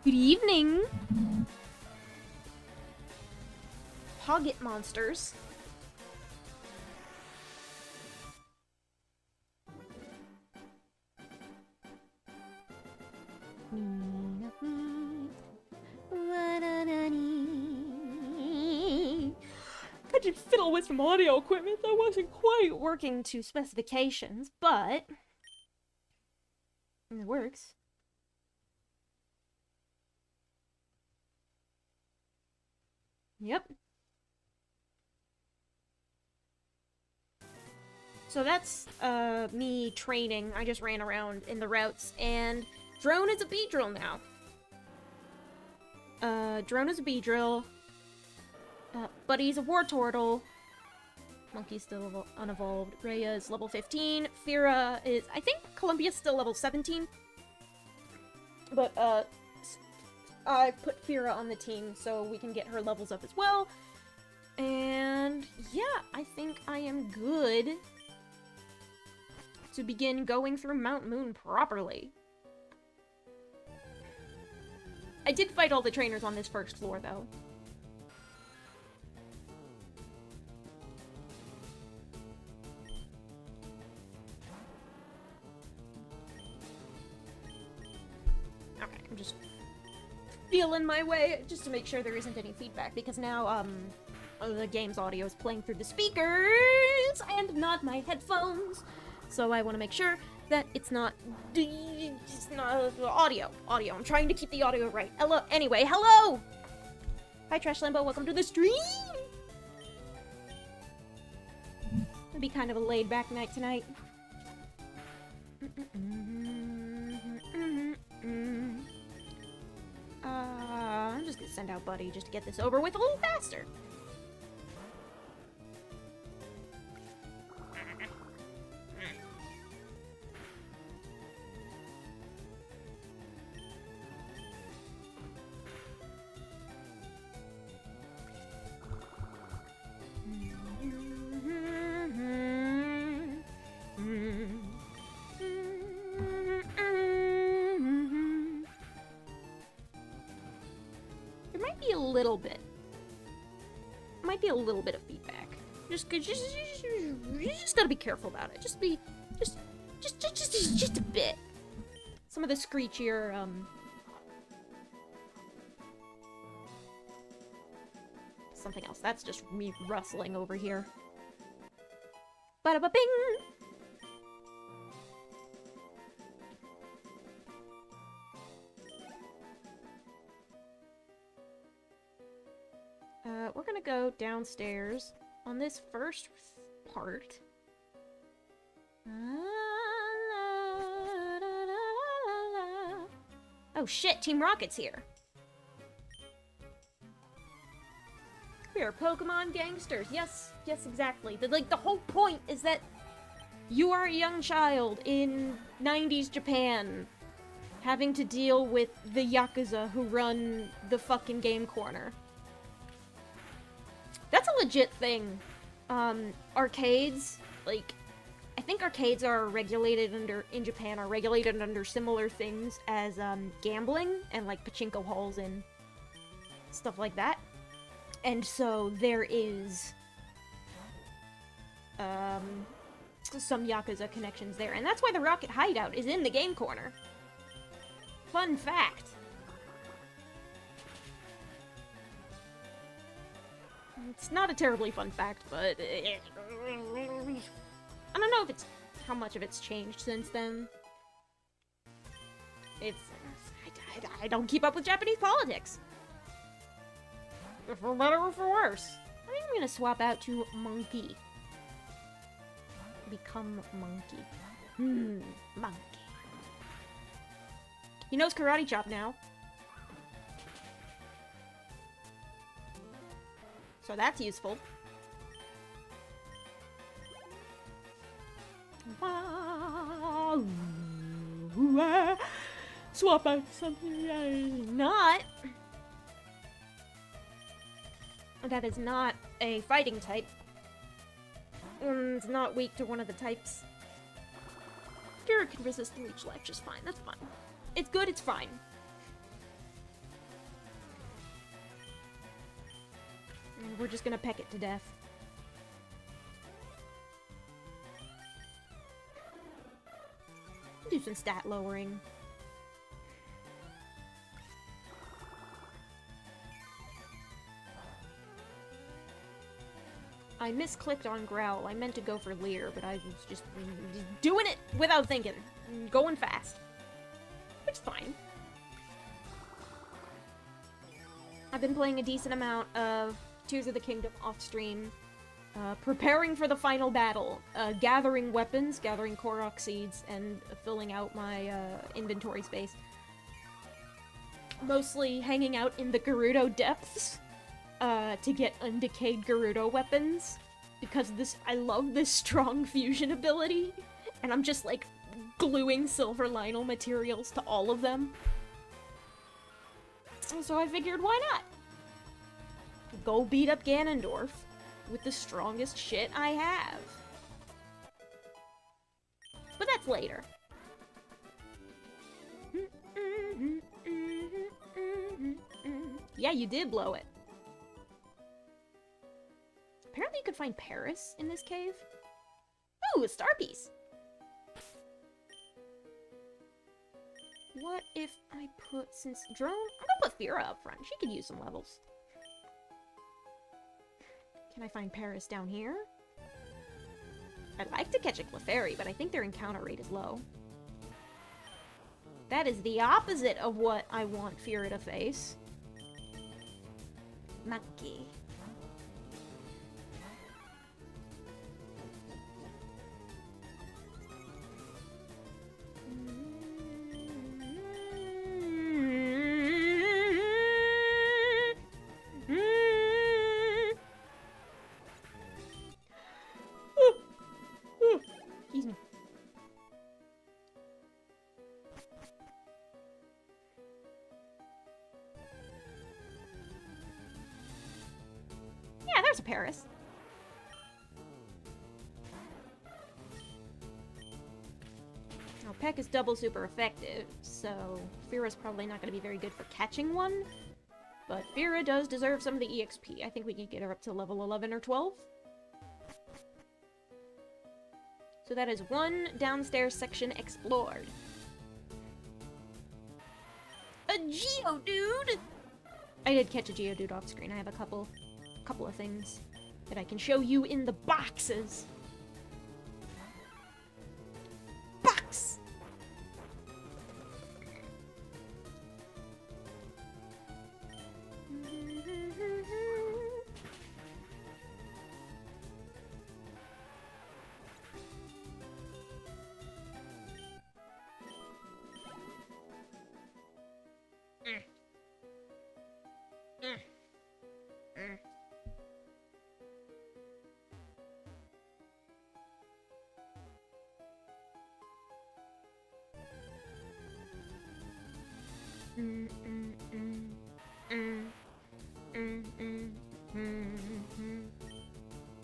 Good evening. Pocket monsters. I did fiddle with some audio equipment that wasn't quite working to specifications, but it works. Yep. So that's me training. I just ran around in the routes, and Drone is a Beedrill now. Drone is a Beedrill. Buddy's a Wartortle. Monkey's still unevolved. Rhea is level 15. Fira is... I think Columbia's still level 17. But, I put Fira on the team so we can get her levels up as well. And, yeah, I think I am good to begin going through Mount Moon properly. I did fight all the trainers on this first floor, though. Okay, I'm just feeling my way just to make sure there isn't any feedback, because now, the game's audio is playing through the speakers and not my headphones. So I want to make sure that it's not audio. I'm trying to keep the audio right. Hello. Anyway, hello. Hi, Trash Limbo. Welcome to the stream. It'll be kind of a laid-back night tonight. I'm just gonna send out Buddy just to get this over with a little faster. A little bit of feedback. You just gotta be careful about it. Just a bit. Some of the screechier, something else. That's just me rustling over here. Bada-ba-bing! We're gonna go downstairs on this first part. Oh shit, Team Rocket's here. We are Pokemon gangsters. Yes, exactly. The whole point is that you are a young child in 90s Japan having to deal with the Yakuza who run the fucking game corner. That's a legit thing. Arcades, like, I think arcades are regulated in Japan, are regulated under similar things as, gambling and, like, pachinko halls and stuff like that. And so there is, some Yakuza connections there. And that's why the Rocket Hideout is in the game corner. Fun fact. It's not a terribly fun fact, but I don't know if how much of it's changed since then. I don't keep up with Japanese politics. For better or for worse. I think I'm gonna swap out to Monkey. Become Monkey. Monkey. He knows Karate Chop now. So that's useful. Swap out something that is not a fighting type. It's not weak to one of the types. Garrett can resist Leech Life just fine. That's fine. It's good, it's fine. we're just gonna peck it to death. Do some stat lowering. I misclicked on Growl. I meant to go for Leer, but I was just doing it without thinking. Going fast. Which is fine. I've been playing a decent amount of Tears of the Kingdom off-stream, preparing for the final battle, gathering weapons, gathering Korok seeds, and filling out my inventory space. Mostly hanging out in the Gerudo depths to get undecayed Gerudo weapons, because I love this strong fusion ability, and I'm just like gluing silver Lynel materials to all of them. So I figured, why not? Go beat up Ganondorf with the strongest shit I have. But that's later. Yeah, you did blow it. Apparently you could find Paris in this cave. Ooh, a star piece! What if I put, since Drone, I'm gonna put Fira up front. She could use some levels. Can I find Paris down here? I'd like to catch a Clefairy, but I think their encounter rate is low. That is the opposite of what I want Fira to face. Monkey. Paris. Now, Peck is double super effective, so Fira's probably not going to be very good for catching one, but Fira does deserve some of the EXP. I think we can get her up to level 11 or 12. So that is one downstairs section explored. A Geodude! I did catch a Geodude off screen. I have a couple of things that I can show you in the boxes. Box!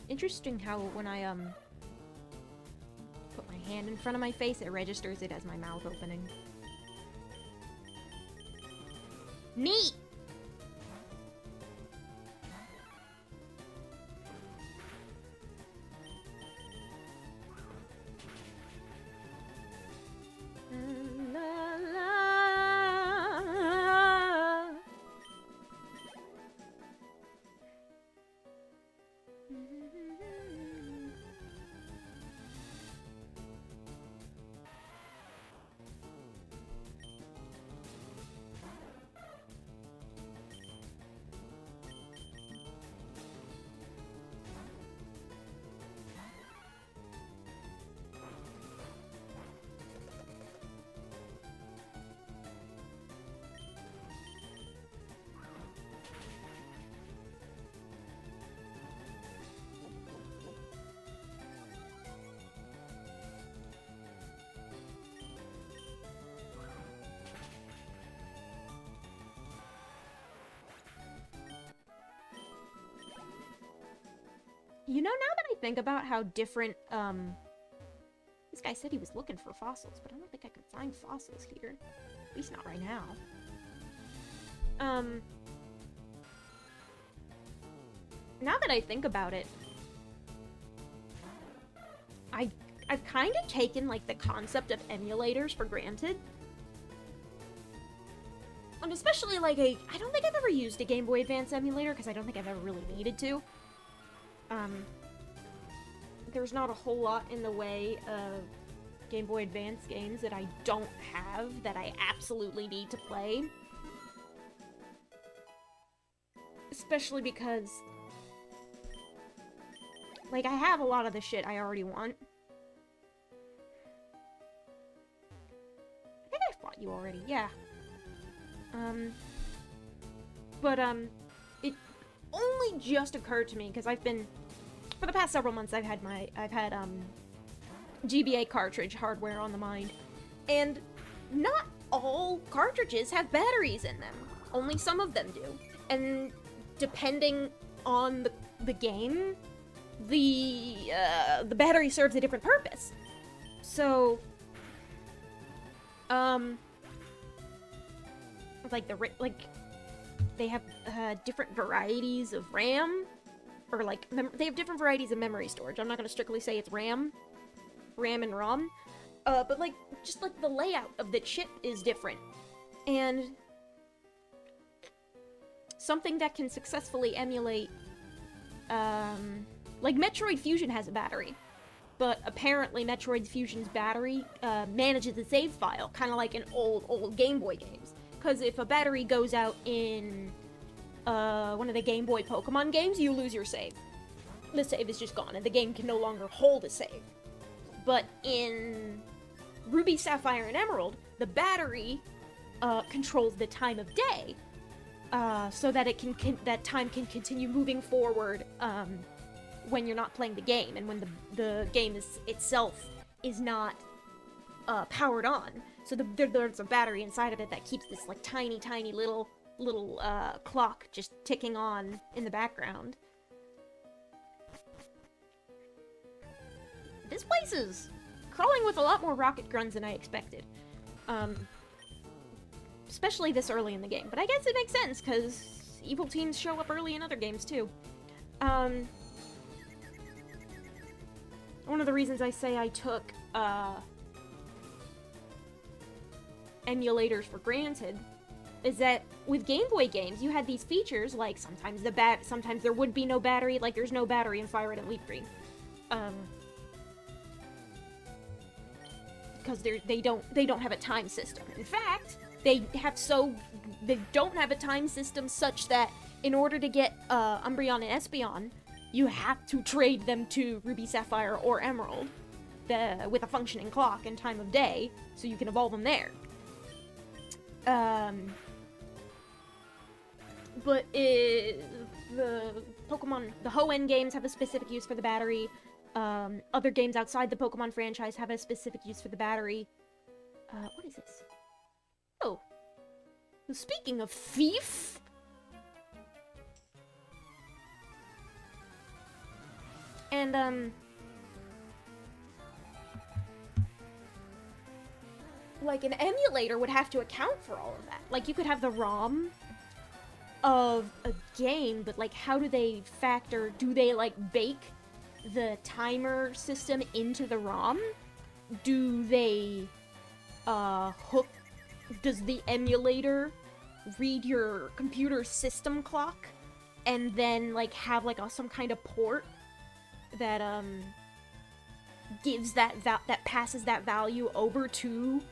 Interesting how when I put my hand in front of my face, it registers it as my mouth opening. Neat! You know, now that I think about how different, this guy said he was looking for fossils, but I don't think I can find fossils here. At least not right now. now that I think about it, I've kind of taken, like, the concept of emulators for granted. And especially, like, I don't think I've ever used a Game Boy Advance emulator, because I don't think I've ever really needed to. There's not a whole lot in the way of Game Boy Advance games that I don't have, that I absolutely need to play. Especially because, like, I have a lot of the shit I already want. I think I fought you already, yeah. It only just occurred to me, because I've been, for the past several months, I've had GBA cartridge hardware on the mind, and not all cartridges have batteries in them. Only some of them do. And depending on the game, the battery serves a different purpose. So, they have different varieties of RAM, or like they have different varieties of memory storage. I'm not gonna strictly say it's RAM and ROM, but like just like the layout of the chip is different, and something that can successfully emulate, like Metroid Fusion has a battery, but apparently Metroid Fusion's battery manages a save file, kind of like in old Game Boy games. Because if a battery goes out in one of the Game Boy Pokemon games, you lose your save. The save is just gone, and the game can no longer hold a save. But in Ruby, Sapphire, and Emerald, the battery controls the time of day, so that that time can continue moving forward when you're not playing the game, and when the game itself is not powered on. So there's a battery inside of it that keeps this like tiny little clock just ticking on in the background. This place is crawling with a lot more rocket grunts than I expected. Especially this early in the game. But I guess it makes sense, because evil teams show up early in other games, too. One of the reasons I say I took, emulators for granted is that with Game Boy games, you had these features, like sometimes there would be no battery, like there's no battery in Fire Red and LeafGreen. Because they don't have a time system. In fact, they don't have a time system such that in order to get Umbreon and Espeon, you have to trade them to Ruby, Sapphire, or Emerald with a functioning clock and time of day, so you can evolve them there. But the Hoenn games have a specific use for the battery. Other games outside the Pokemon franchise have a specific use for the battery. What is this? Oh. Speaking of thief... And, like, an emulator would have to account for all of that. Like, you could have the ROM of a game, but, like, how do they do they, like, bake the timer system into the ROM? Do they, does the emulator read your computer system clock and then, like, have, like, some kind of port that, gives that passes that value over to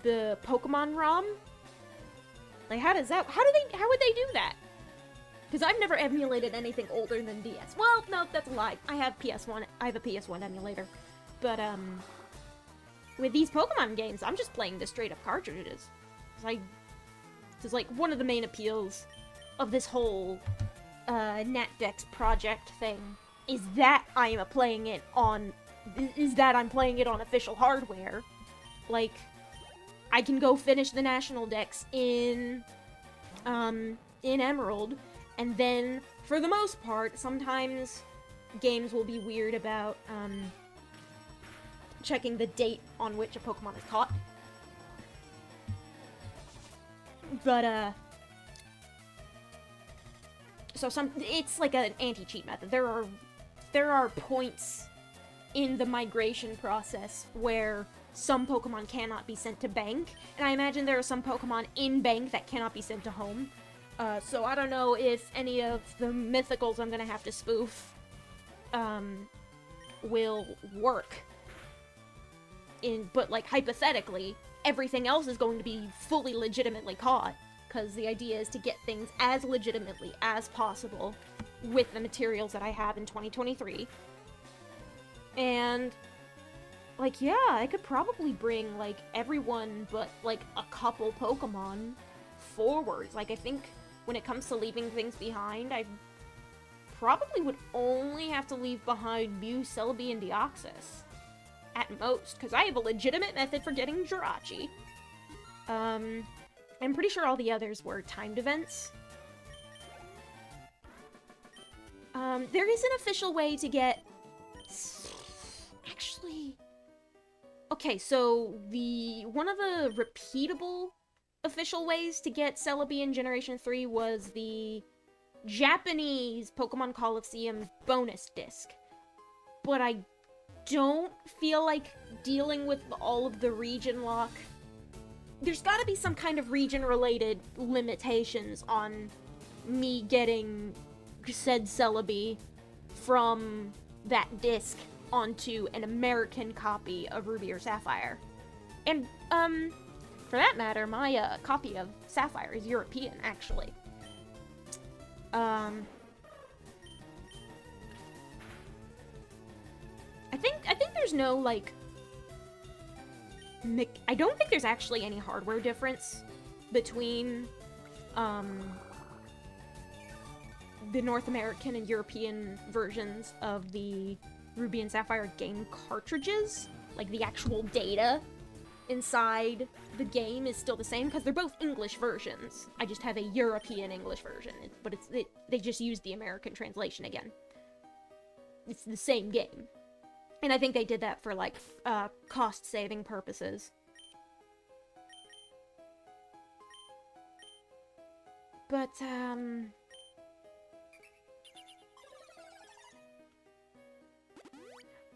the Pokemon ROM? Like, how would they do that? Because I've never emulated anything older than DS. Well, no, that's a lie. I have a PS1 emulator. But, with these Pokemon games, I'm just playing the straight up cartridges. It's like one of the main appeals of this whole, NetDex project thing is that I'm playing it on official hardware. Like, I can go finish the National Dex in Emerald, and then, for the most part, sometimes games will be weird about, checking the date on which a Pokemon is caught. But, So it's like an anti-cheat method. There are points in the migration process where some Pokemon cannot be sent to bank, and I imagine there are some Pokemon in bank that cannot be sent to home. So I don't know if any of the mythicals I'm gonna have to spoof will work. But like hypothetically, everything else is going to be fully legitimately caught, because the idea is to get things as legitimately as possible with the materials that I have in 2023. And like, yeah, I could probably bring like everyone but like a couple Pokemon forwards. Like, I think when it comes to leaving things behind, I probably would only have to leave behind Mew, Celebi, and Deoxys at most, because I have a legitimate method for getting Jirachi. I'm pretty sure all the others were timed events. There is an official way to get... Actually... Okay, so one of the repeatable official ways to get Celebi in Generation 3 was the Japanese Pokemon Coliseum bonus disc. But I don't feel like dealing with all of the region lock. There's gotta be some kind of region-related limitations on me getting said Celebi from that disc onto an American copy of Ruby or Sapphire. And, for that matter, my, copy of Sapphire is European, actually. I think there's no, like... I don't think there's actually any hardware difference between, the North American and European versions of the Ruby and Sapphire game cartridges. Like, the actual data inside the game is still the same, because they're both English versions. I just have a European English version, but they just used the American translation again. It's the same game. And I think they did that for, like, cost-saving purposes. But,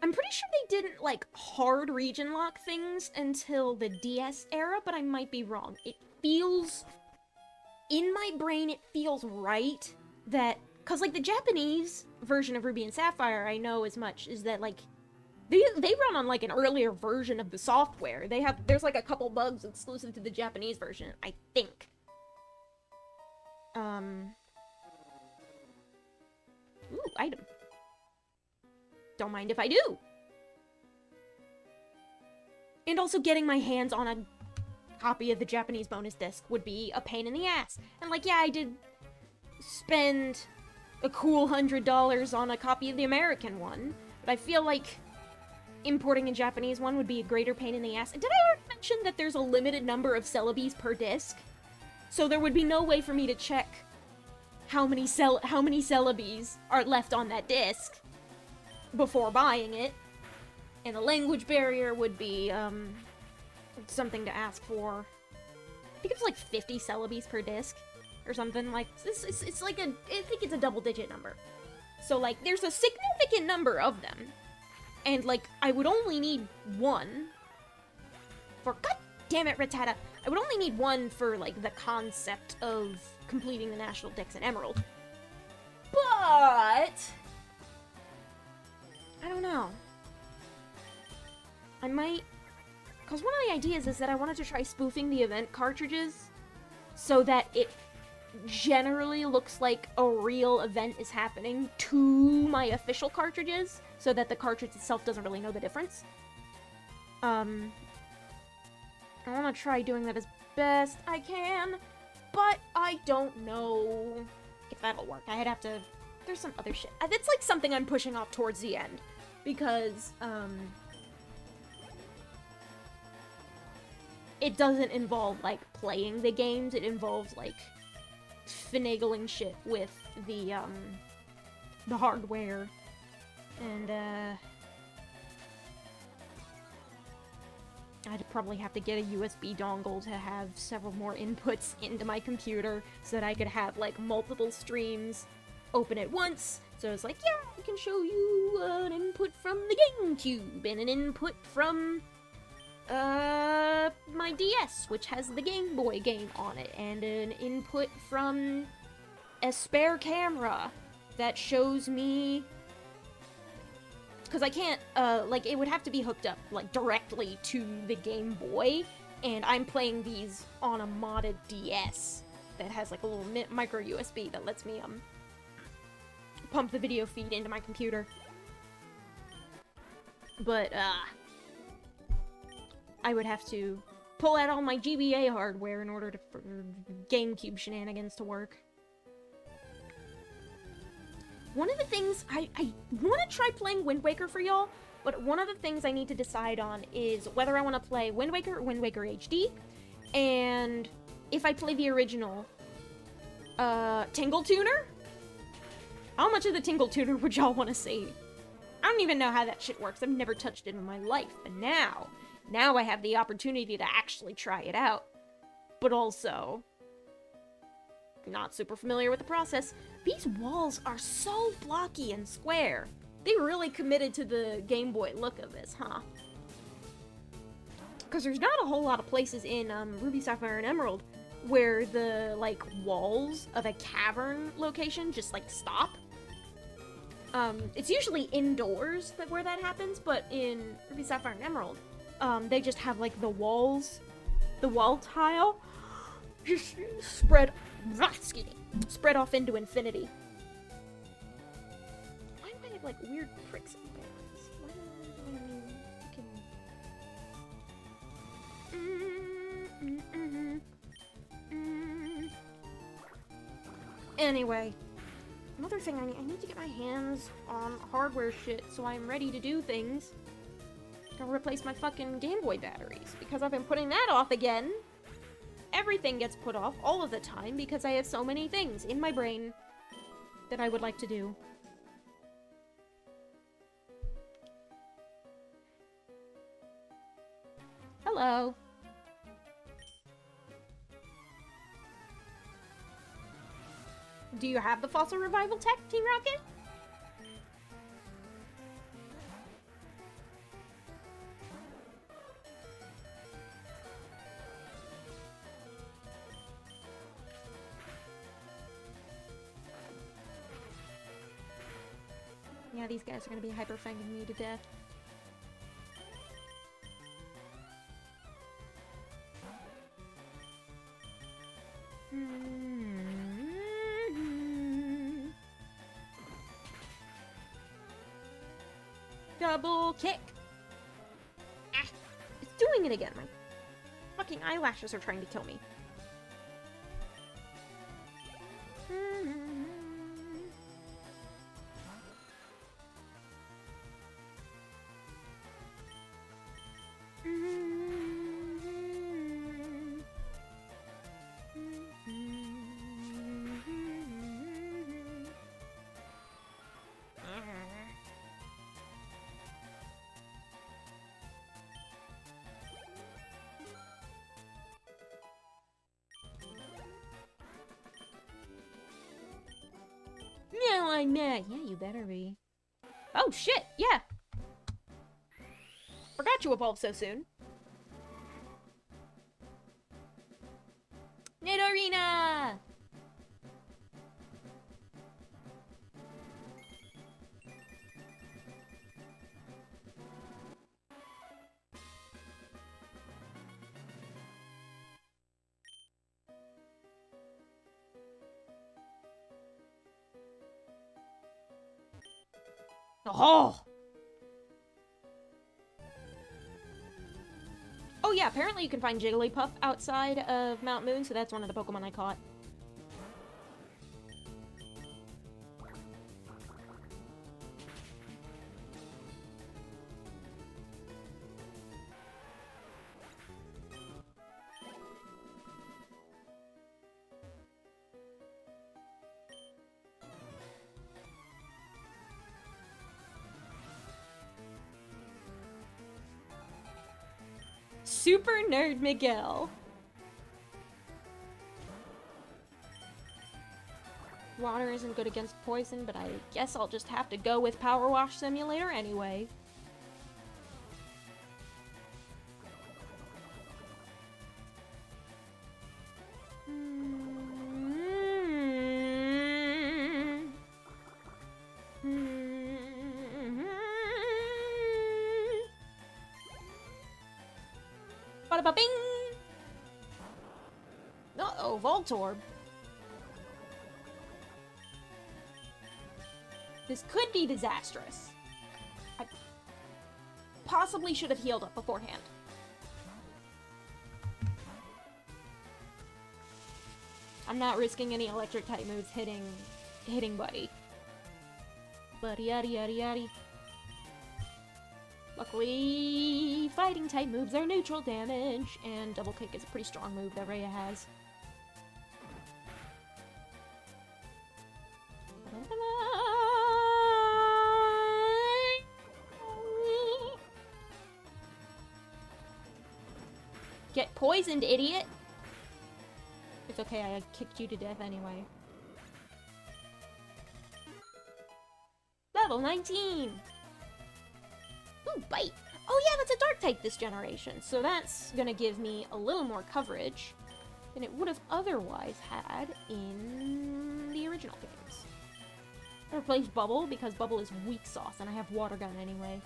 I'm pretty sure they didn't, like, hard region lock things until the DS era, but I might be wrong. It feels... In my brain, it feels right that... Because, like, the Japanese version of Ruby and Sapphire, I know as much, is that, like... They run on, like, an earlier version of the software. There's, like, a couple bugs exclusive to the Japanese version, I think. Ooh, item. Don't mind if I do. And also getting my hands on a copy of the Japanese bonus disc would be a pain in the ass. And, like, yeah, I did spend a cool $100 on a copy of the American one, but I feel like importing a Japanese one would be a greater pain in the ass. Did I already mention that there's a limited number of Celebis per disc? So there would be no way for me to check how many Celebis are left on that disc before buying it. And the language barrier would be, something to ask for. I think it's like 50 Celebis per disc, or something like this. It's like I think it's a double-digit number. So, like, there's a significant number of them. And, like, I would only need one for... God damn it, Rattata! I would only need one for, like, the concept of completing the National Dex and Emerald. But... I don't know. I might... Because one of the ideas is that I wanted to try spoofing the event cartridges so that it generally looks like a real event is happening to my official cartridges, so that the cartridge itself doesn't really know the difference. I want to try doing that as best I can, but I don't know if that'll work. I'd have to... There's some other shit. It's like something I'm pushing off towards the end, because, it doesn't involve, like, playing the games. It involves, like, finagling shit with the hardware. And, I'd probably have to get a USB dongle to have several more inputs into my computer so that I could have, like, multiple streams open it once. So it's like, yeah, I can show you an input from the GameCube and an input from my DS, which has the Game Boy game on it, and an input from a spare camera that shows me, because I can't, like, it would have to be hooked up, like, directly to the Game Boy, and I'm playing these on a modded DS that has, like, a little micro USB that lets me, pump the video feed into my computer. But, I would have to pull out all my GBA hardware in order for GameCube shenanigans to work. One of the things, I want to try playing Wind Waker for y'all, but one of the things I need to decide on is whether I want to play Wind Waker or Wind Waker HD, and if I play the original, Tingle Tuner? How much of the Tingle Tuner would y'all want to see? I don't even know how that shit works. I've never touched it in my life, but now I have the opportunity to actually try it out. But also, not super familiar with the process. These walls are so blocky and square. They really committed to the Game Boy look of this, huh? Because there's not a whole lot of places in Ruby, Sapphire, and Emerald where the, like, walls of a cavern location just, like, stop. It's usually indoors where that happens, but in Ruby, Sapphire, and Emerald, they just have, like, the walls, the wall tile, just spread off into infinity. Why do I have, like, weird pricks in my eyes? Why do I Anyway, another thing, I need to get my hands on hardware shit so I'm ready to do things. Gotta replace my fucking Game Boy batteries, because I've been putting that off again. Everything gets put off all of the time because I have so many things in my brain that I would like to do. Hello. Do you have the fossil revival tech, Team Rocket? Yeah, these guys are gonna be hyper-fanging me to death. Double kick! Ah, it's doing it again. My fucking eyelashes are trying to kill me. No, I'm not. Yeah, you better be. Oh, shit! Yeah! Forgot you evolved so soon. Nidorina! Oh! Oh yeah, apparently you can find Jigglypuff outside of Mount Moon, so that's one of the Pokemon I caught. Super Nerd Miguel. Water isn't good against poison, but I guess I'll just have to go with Power Wash Simulator anyway. Bada bing! Uh-oh, Voltorb. This could be disastrous. I possibly should have healed up beforehand. I'm not risking any electric type moves hitting Buddy. Buddy yaddy yaddy yaddy. Luckily, fighting type moves are neutral damage, and double kick is a pretty strong move that Rhea has. Get poisoned, idiot! It's okay, I kicked you to death anyway. Level 19! Ooh, bite! Oh yeah, that's a dark type this generation, so that's gonna give me a little more coverage than it would have otherwise had in the original games. I replaced Bubble because Bubble is weak sauce and I have Water Gun anyway.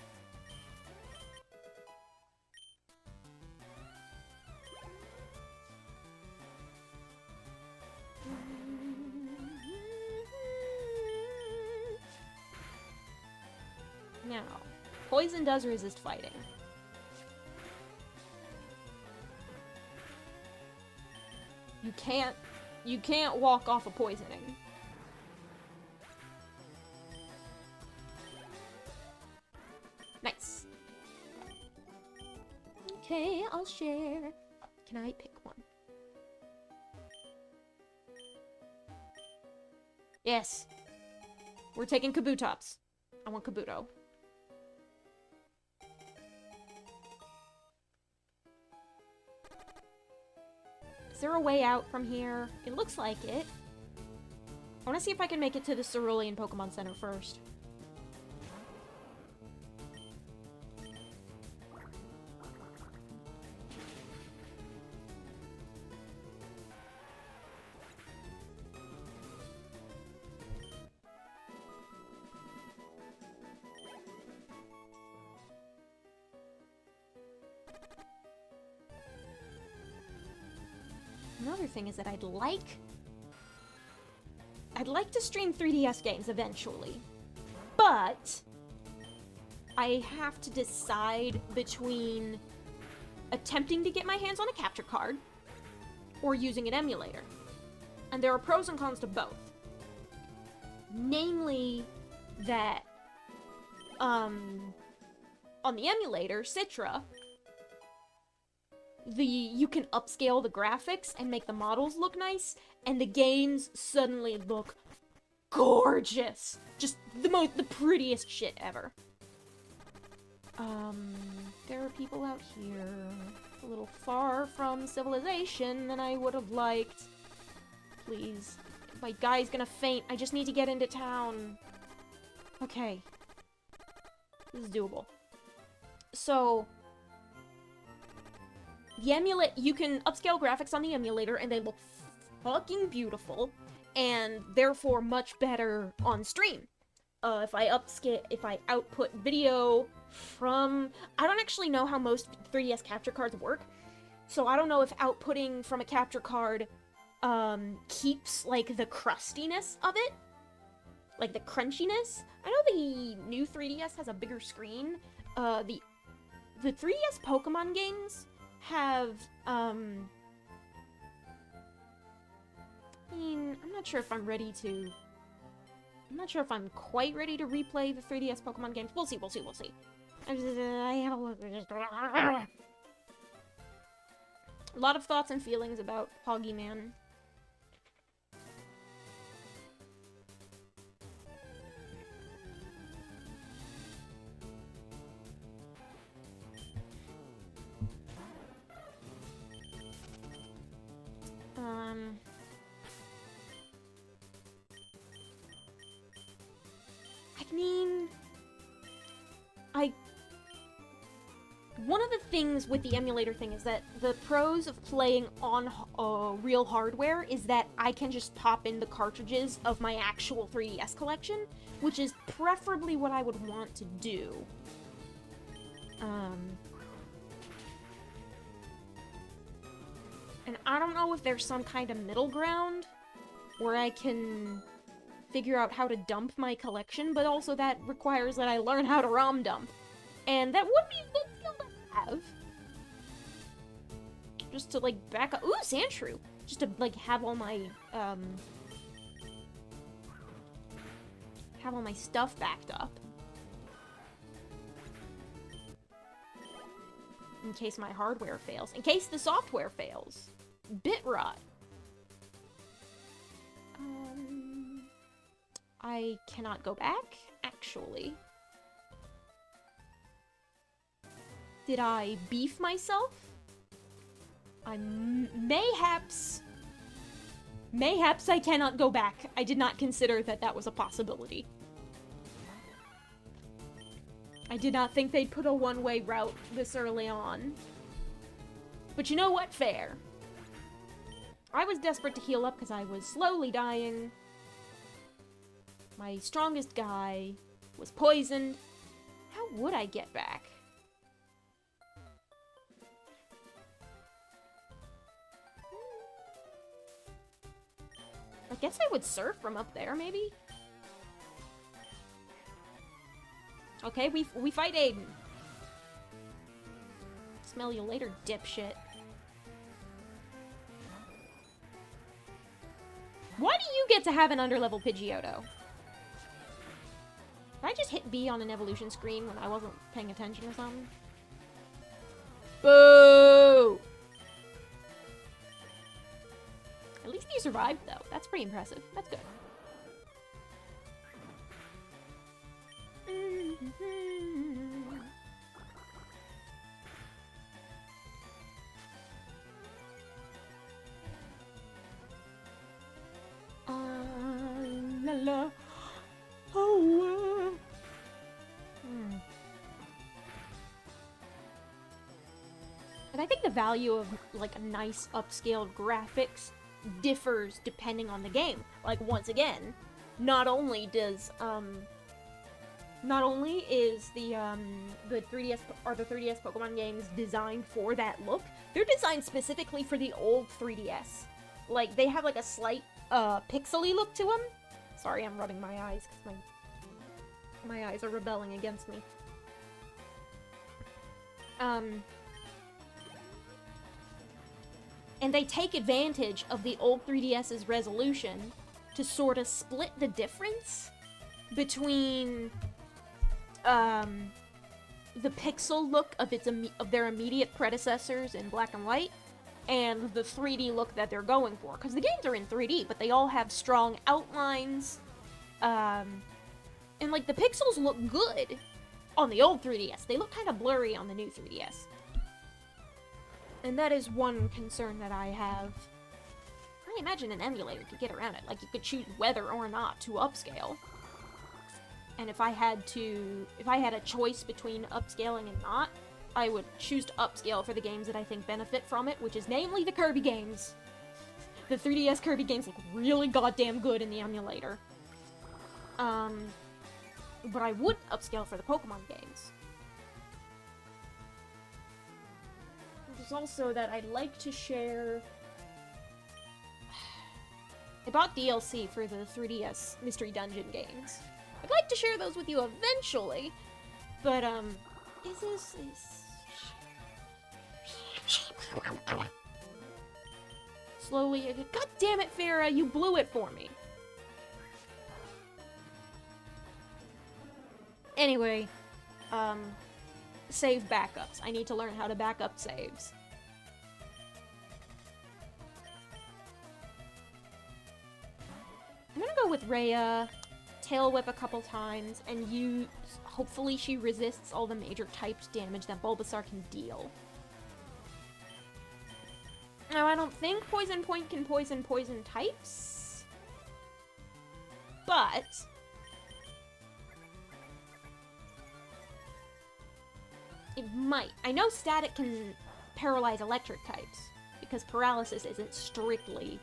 Now, poison does resist fighting. You can't walk off of poisoning. Nice. Okay, I'll share. Can I pick one? Yes. We're taking Kabutops. I want Kabuto. Is there a way out from here? It looks like it. I want to see if I can make it to the Cerulean Pokemon Center first. Another thing is that I'd like to stream 3DS games eventually, but I have to decide between attempting to get my hands on a capture card or using an emulator. And there are pros and cons to both. Namely that on the emulator, Citra, you can upscale the graphics and make the models look nice, and the games suddenly look gorgeous. Just the prettiest shit ever. There are people out here a little far from civilization than I would have liked. Please. My guy's gonna faint. I just need to get into town. Okay. This is doable. So, you can upscale graphics on the emulator and they look fucking beautiful, and therefore much better on stream. If I output video from, I don't actually know how most 3DS capture cards work, so I don't know if outputting from a capture card, keeps, like, the crustiness of it, like the crunchiness. I know the new 3DS has a bigger screen. The 3DS Pokemon games have, I mean, I'm not sure if I'm quite ready to replay the 3DS Pokemon games. We'll see. I have a lot of thoughts and feelings about Poggy Man. One of the things with the emulator thing is that the pros of playing on real hardware is that I can just pop in the cartridges of my actual 3DS collection, which is preferably what I would want to do. And I don't know if there's some kind of middle ground where I can figure out how to dump my collection, but also that requires that I learn how to ROM dump. And that would be a good skill to have. Just to, like, back up. Ooh, Sandshrew! Just to, like, have all my stuff backed up. In case my hardware fails. In case the software fails. Bit rot. I cannot go back, actually. Did I beef myself? Mayhaps I cannot go back. I did not consider that that was a possibility. I did not think they'd put a one-way route this early on. But you know what? Fair. I was desperate to heal up because I was slowly dying. My strongest guy was poisoned. How would I get back? I guess I would surf from up there, maybe? Okay, we fight Aiden. Smell you later, dipshit. Why do you get to have an underlevel Pidgeotto? Did I just hit B on an evolution screen when I wasn't paying attention or something? Boo! At least you survived, though. That's pretty impressive. That's good. La la. Oh. And I think the value of, like, a nice upscaled graphics differs depending on the game. Like, once again, not only is the 3DS or the 3DS Pokemon games designed for that look, they're designed specifically for the old 3DS. Like, they have, like, a slight pixely look to them. Sorry, I'm rubbing my eyes because my eyes are rebelling against me. And they take advantage of the old 3DS's resolution to sort of split the difference between the pixel look of their immediate predecessors in black and white and the 3D look that they're going for. Because the games are in 3D, but they all have strong outlines. And, like, the pixels look good on the old 3DS. They look kind of blurry on the new 3DS. And that is one concern that I have. I imagine an emulator could get around it. Like, you could choose whether or not to upscale. And if I had a choice between upscaling and not, I would choose to upscale for the games that I think benefit from it, which is namely the Kirby games. The 3DS Kirby games look really goddamn good in the emulator. But I would upscale for the Pokemon games. There's also that I'd like to share... I bought DLC for the 3DS Mystery Dungeon games. I'd like to share those with you eventually, but, slowly, god damn it, Farah, you blew it for me. Anyway, save backups. I need to learn how to back up saves. I'm gonna go with Rhea, Tail Whip a couple times, and use... Hopefully she resists all the major typed damage that Bulbasaur can deal. Now, I don't think Poison Point can poison types. But... It might. I know static can paralyze electric types, because paralysis isn't strictly...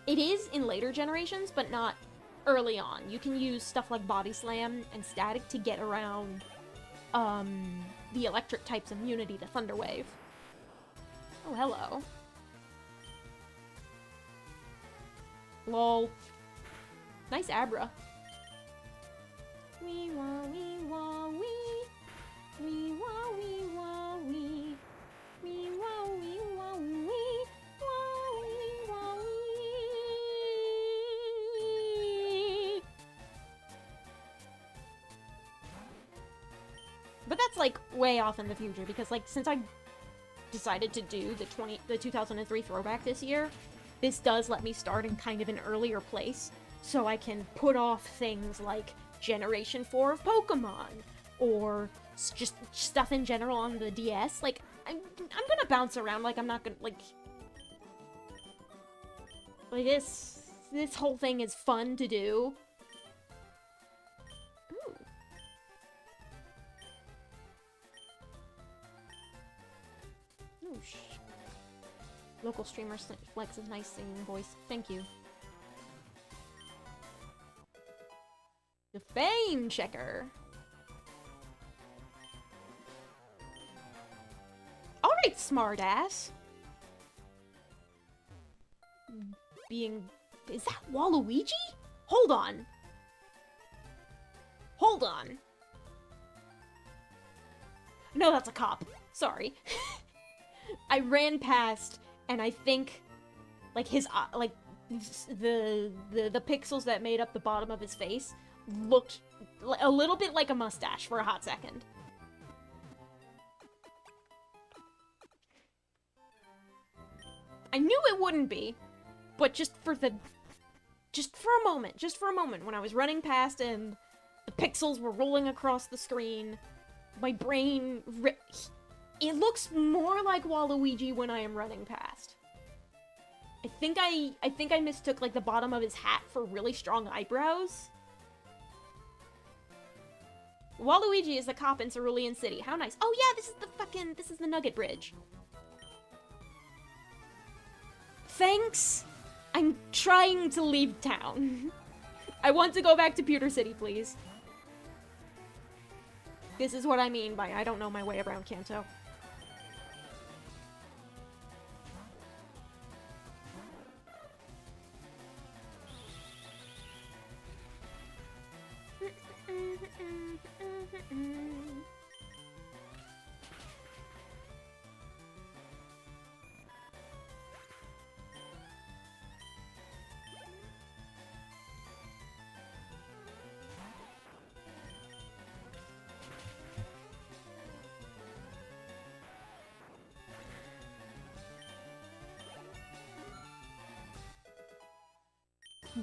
It is in later generations, but not early on. You can use stuff like Body Slam and static to get around the electric type's immunity to Thunder Wave. Oh, hello. Lol. Nice Abra. Wee wah wee wah wee. Wee wah wee wah wee. Wee wah wee wah wee. Wah wee wah wee. But that's like way off in the future because like since I decided to do the 2003 throwback this year, this does let me start in kind of an earlier place, so I can put off things like Generation 4 of Pokemon, or just stuff in general on the DS. Like, I'm gonna bounce around, like, I'm not gonna, like this whole thing is fun to do. Ooh. Ooh, local streamer flexes nice singing voice. Thank you. The Fame Checker. Alright, smartass. Is that Waluigi? Hold on. Hold on. No, that's a cop. Sorry. I ran past, and I think, like, his, like, the pixels that made up the bottom of his face looked a little bit like a mustache for a hot second. I knew it wouldn't be, but just for a moment, when I was running past and the pixels were rolling across the screen, my brain it looks more like Waluigi when I am running past. I think I mistook like the bottom of his hat for really strong eyebrows. Waluigi is the cop in Cerulean City. How nice. Oh yeah, this is the Nugget Bridge. Thanks. I'm trying to leave town. I want to go back to Pewter City, please. This is what I mean by I don't know my way around Kanto.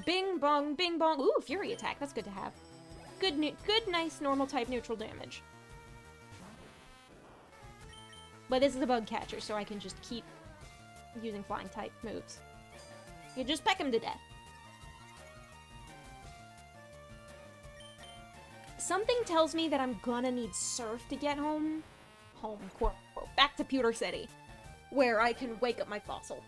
Bing bong, bing bong. Ooh, Fury Attack. That's good to have. Good, nice, normal type neutral damage. But this is a bug catcher, so I can just keep using flying type moves. You just peck him to death. Something tells me that I'm gonna need Surf to get home. Home, quote, quote, back to Pewter City, where I can wake up my fossil.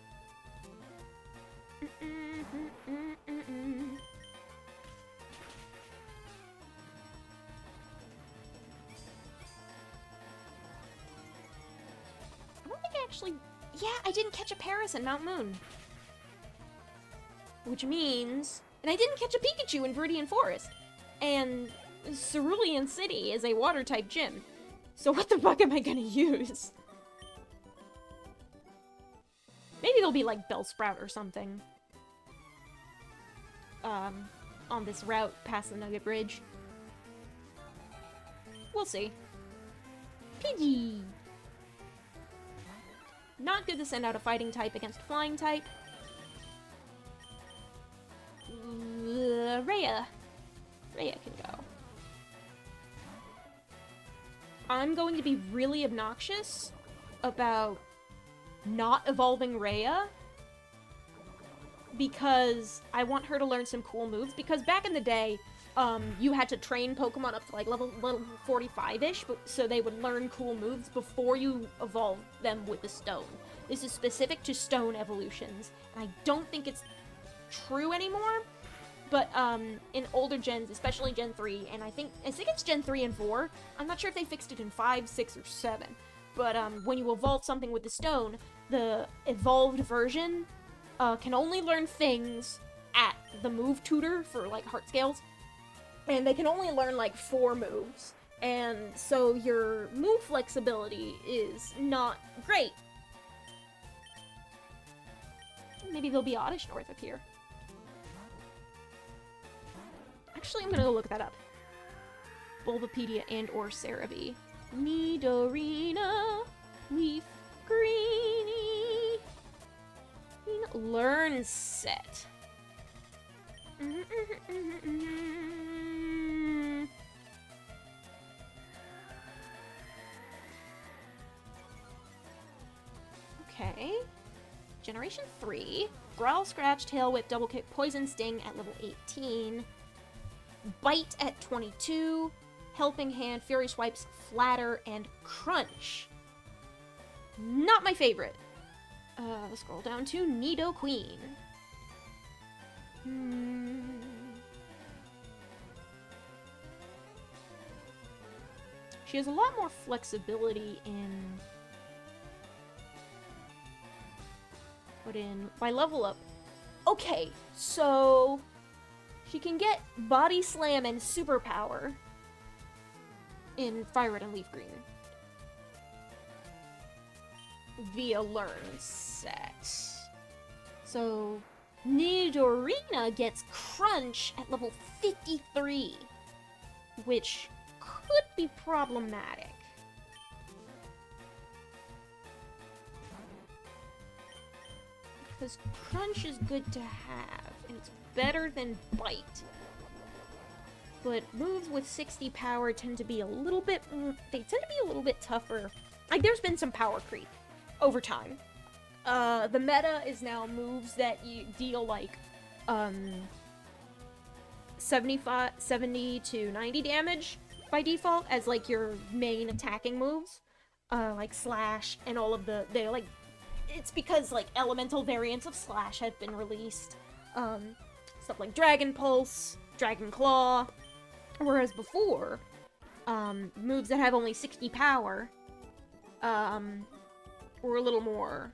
Actually, yeah, I didn't catch a Paris in Mount Moon. Which means... And I didn't catch a Pikachu in Viridian Forest. And Cerulean City is a water-type gym. So what the fuck am I gonna use? Maybe there'll be, like, Bellsprout or something. On this route past the Nugget Bridge. We'll see. Pidgey! Not good to send out a fighting type against flying type. Rhea. Rhea can go. I'm going to be really obnoxious about not evolving Rhea because I want her to learn some cool moves. Because back in the day, you had to train Pokemon up to like level 45-ish, but so they would learn cool moves before you evolve them with the stone. This is specific to stone evolutions, and I don't think it's true anymore. But in older gens, especially Gen 3, and I think it's Gen 3 and 4. I'm not sure if they fixed it in 5, 6, or 7. But when you evolve something with the stone, the evolved version can only learn things at the move tutor for like heart scales. And they can only learn like 4 moves. And so your move flexibility is not great. Maybe there'll be Oddish North up here. Actually, I'm gonna go look that up. Bulbapedia and or Cerebi. Nidorina, LeafGreen, learn set. Okay. Generation 3. Growl, Scratch, Tail Whip, Double Kick, Poison Sting at level 18. Bite at 22. Helping Hand, Fury Swipes, Flatter, and Crunch. Not my favorite. Let's scroll down to Nidoqueen. She has a lot more flexibility in... by level up. Okay, so... she can get Body Slam and Superpower in Fire Red and Leaf Green via Learn Set. So Nidorina gets Crunch at level 53, which could be problematic. Because Crunch is good to have, and it's better than Bite. But moves with 60 power tend to be a little bit... they tend to be a little bit tougher. Like, there's been some power creep over time. The meta is now moves that you deal, like, 70 to 90 damage by default as, like, your main attacking moves. Like Slash and all of they're, like... it's because, like, elemental variants of Slash have been released. Stuff like Dragon Pulse, Dragon Claw. Whereas before, moves that have only 60 power, were a little more...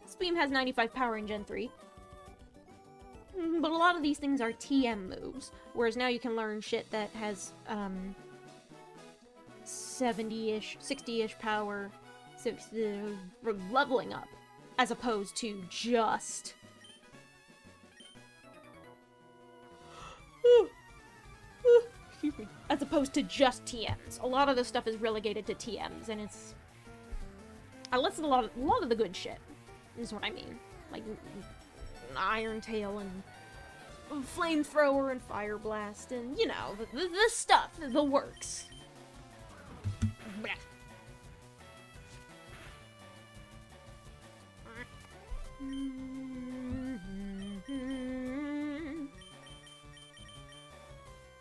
Spleam has 95 power in Gen 3. But a lot of these things are TM moves, whereas now you can learn shit that has, 70-ish, 60-ish power, leveling up, as opposed to just... excuse me. As opposed to just TMs. A lot of this stuff is relegated to TMs, and it's... I listed a lot of the good shit, is what I mean. Like, Iron Tail, and Flamethrower, and Fire Blast, and, you know, the stuff, the works.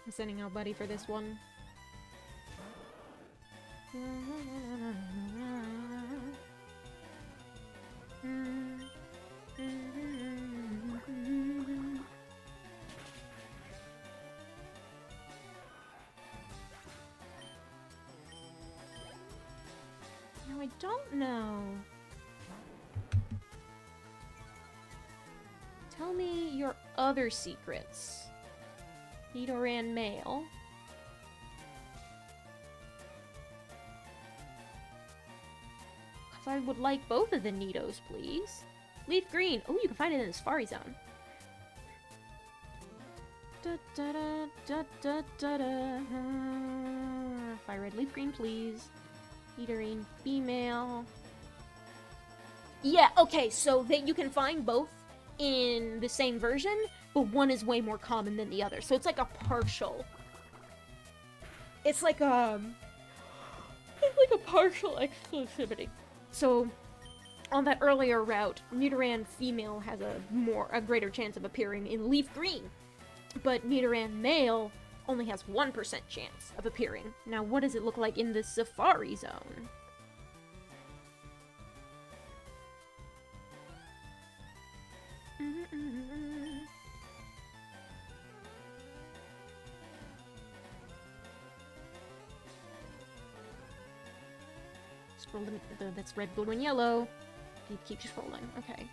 I'm sending out Buddy for this one. Now I don't know. Tell me your other secrets. Nidoran male. Cause I would like both of the Nidos, please. Leaf Green. Oh, you can find it in the Safari Zone. Da, da, da, da, da, da, da. Fire Red, Leaf Green, please. Nidorine female. Yeah, okay, so that you can find both in the same version, but one is way more common than the other. So it's like a partial. It's like a partial exclusivity. So on that earlier route, Nidoran female has a greater chance of appearing in Leaf Green. But Nidoran male only has 1% chance of appearing. Now, what does it look like in the Safari Zone? Scroll that's red, blue, and yellow. Keep scrolling. Okay.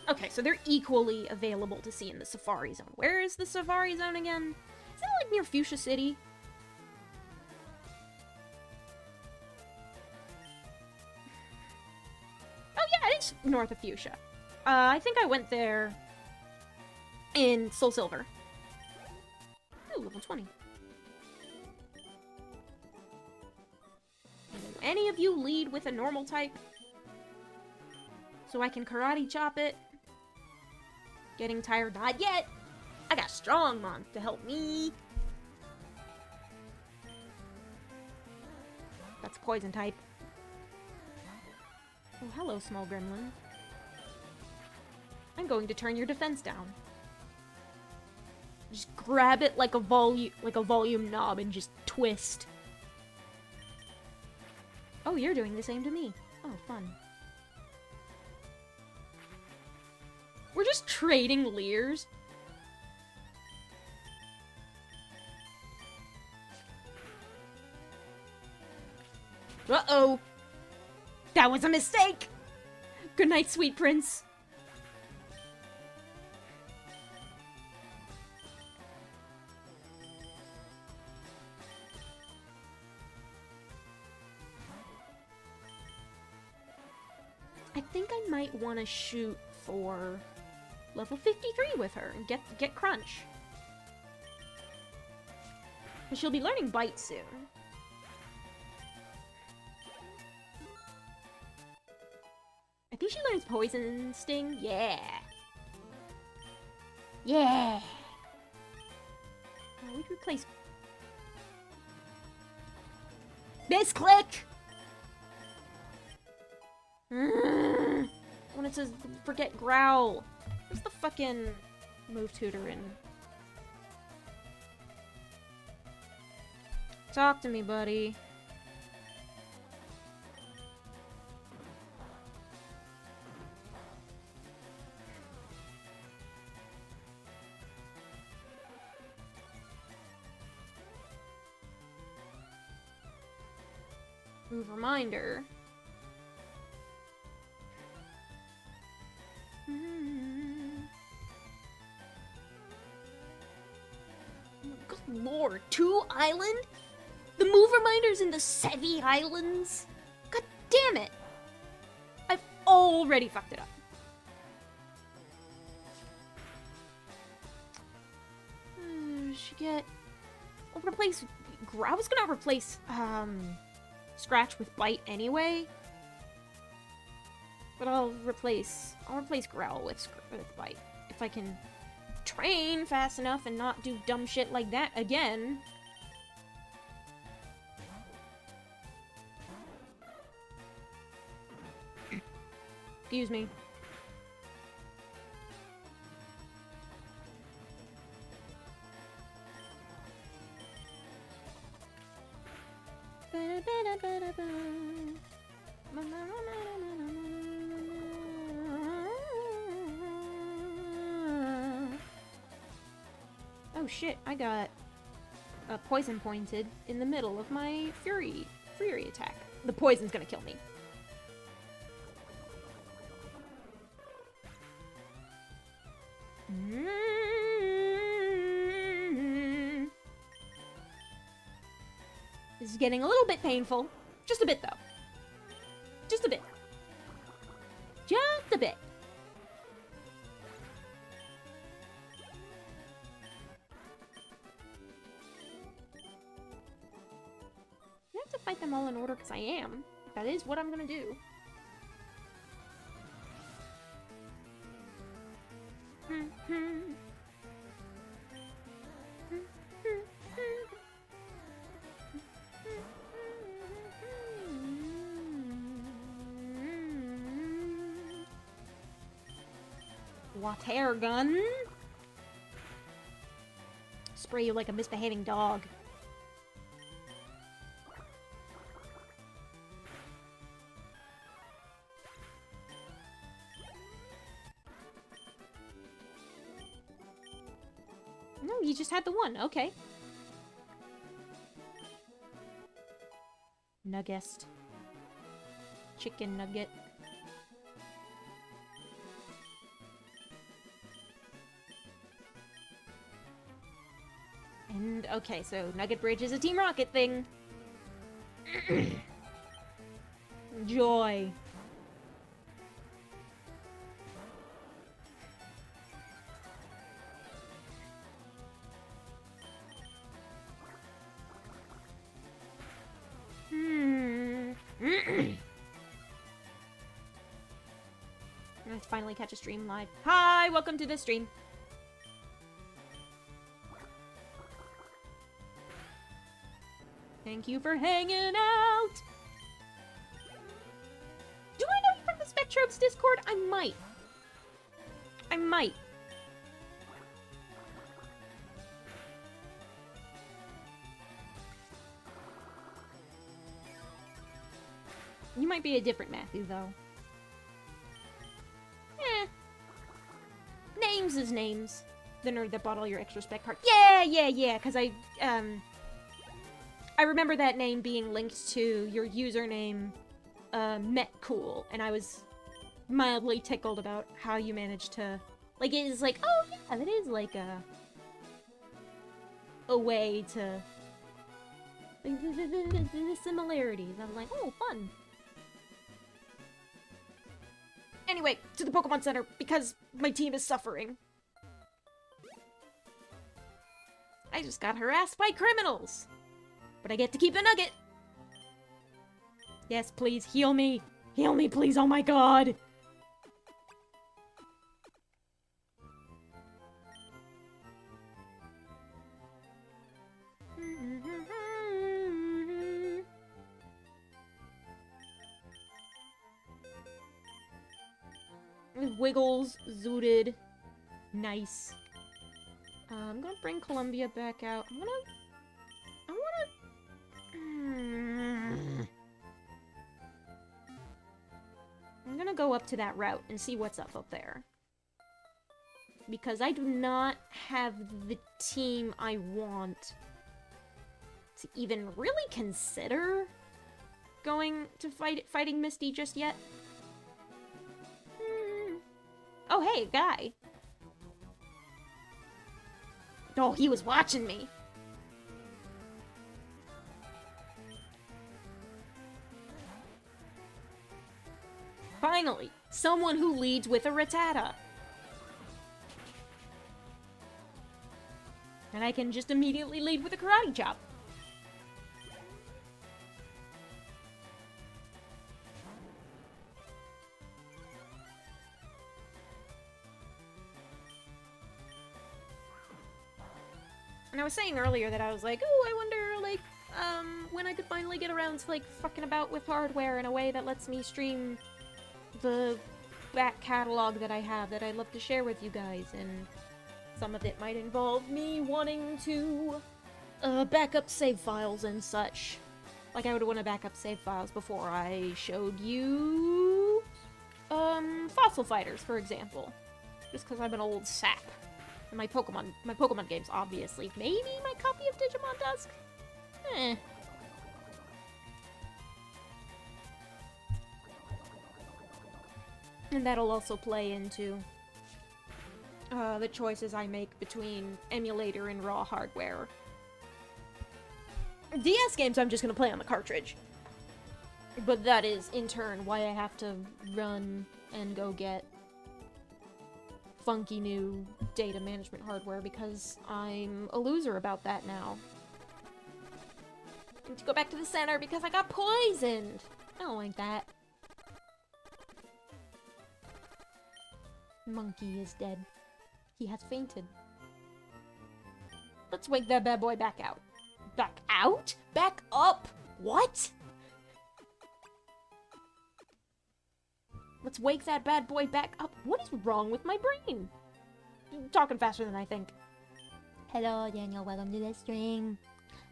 Okay, so they're equally available to see in the Safari Zone. Where is the Safari Zone again? Is that like near Fuchsia City? Oh yeah, it is north of Fuchsia. I think I went there in Soul Silver. Ooh, level 20. Do any of you lead with a normal type? So I can karate chop it? Getting tired? Not yet! I got Strongmon to help me! That's poison type. Oh, hello, small gremlin. I'm going to turn your defense down. Just grab it like a volume knob and just twist. Oh, you're doing the same to me. Oh, fun. We're just trading leers. Uh-oh. That was a mistake! Good night, sweet prince. I think I might want to shoot for level 53 with her and get Crunch. And she'll be learning Bite soon. I think she learns Poison Sting. Yeah. Yeah. We could replace... Misclick! I wanted to forget Growl. Where's the fucking move tutor in? Talk to me, buddy. Move reminder. Good lord, 2 Island? The move reminder's in the Sevi Islands? God damn it! I've already fucked it up. Should get... I'll replace... I was gonna replace, Scratch with Bite anyway. But I'll replace Growl with Bite. If I can train fast enough and not do dumb shit like that again. Excuse me. Oh shit, I got a poison pointed in the middle of my Fury attack. The poison's gonna kill me. This is getting a little bit painful. Just a bit, though. Just a bit. Just a bit. I have to fight them all in order because I am. That is what I'm gonna do. water gun. Spray you like a misbehaving dog. No, you just had the one. Okay. Nuggest. Chicken nugget. And, okay, so Nugget Bridge is a Team Rocket thing. Joy. Let's finally catch a stream live. Hi, welcome to the stream. Thank you for hanging out. Do I know you from the Spectrobes Discord? I might. You might be a different Matthew, though. Names is names. The nerd that bought all your extra spec card. Yeah, because I remember that name being linked to your username, Metcool, and I was mildly tickled about how you managed to... Like, it is like, oh yeah, that is like a way to... Like, the similarities. I was like, oh, fun. Anyway, to the Pokemon Center, because my team is suffering. I just got harassed by criminals. But I get to keep a nugget. Yes, please, heal me. Heal me, please, oh my god. Wiggles, zooted. Nice. I'm gonna bring Columbia back out. I'm gonna go up to that route and see what's up there. Because I do not have the team I want to even really consider going to fighting Misty just yet. Oh, hey, guy. Oh, he was watching me. Finally, someone who leads with a Rattata. And I can just immediately lead with a Karate Chop. And I was saying earlier that I was like, oh, I wonder, like, when I could finally get around to, like, fucking about with hardware in a way that lets me stream the back catalog that I have that I'd love to share with you guys, and some of it might involve me wanting to back up save files and such. Like, I would want to back up save files before I showed you Fossil Fighters, for example. Just because I'm an old sap. And my Pokemon games, obviously. Maybe my copy of Digimon Dusk? And that'll also play into the choices I make between emulator and raw hardware. DS games I'm just gonna play on the cartridge. But that is, in turn, why I have to run and go get funky new data management hardware, because I'm a loser about that now. I need to go back to the center because I got poisoned! I don't like that. Monkey is dead. He has fainted. Let's wake that bad boy back out. Back out? Back up? What? Let's wake that bad boy back up. What is wrong with my brain? I'm talking faster than I think. Hello, Daniel. Welcome to the stream.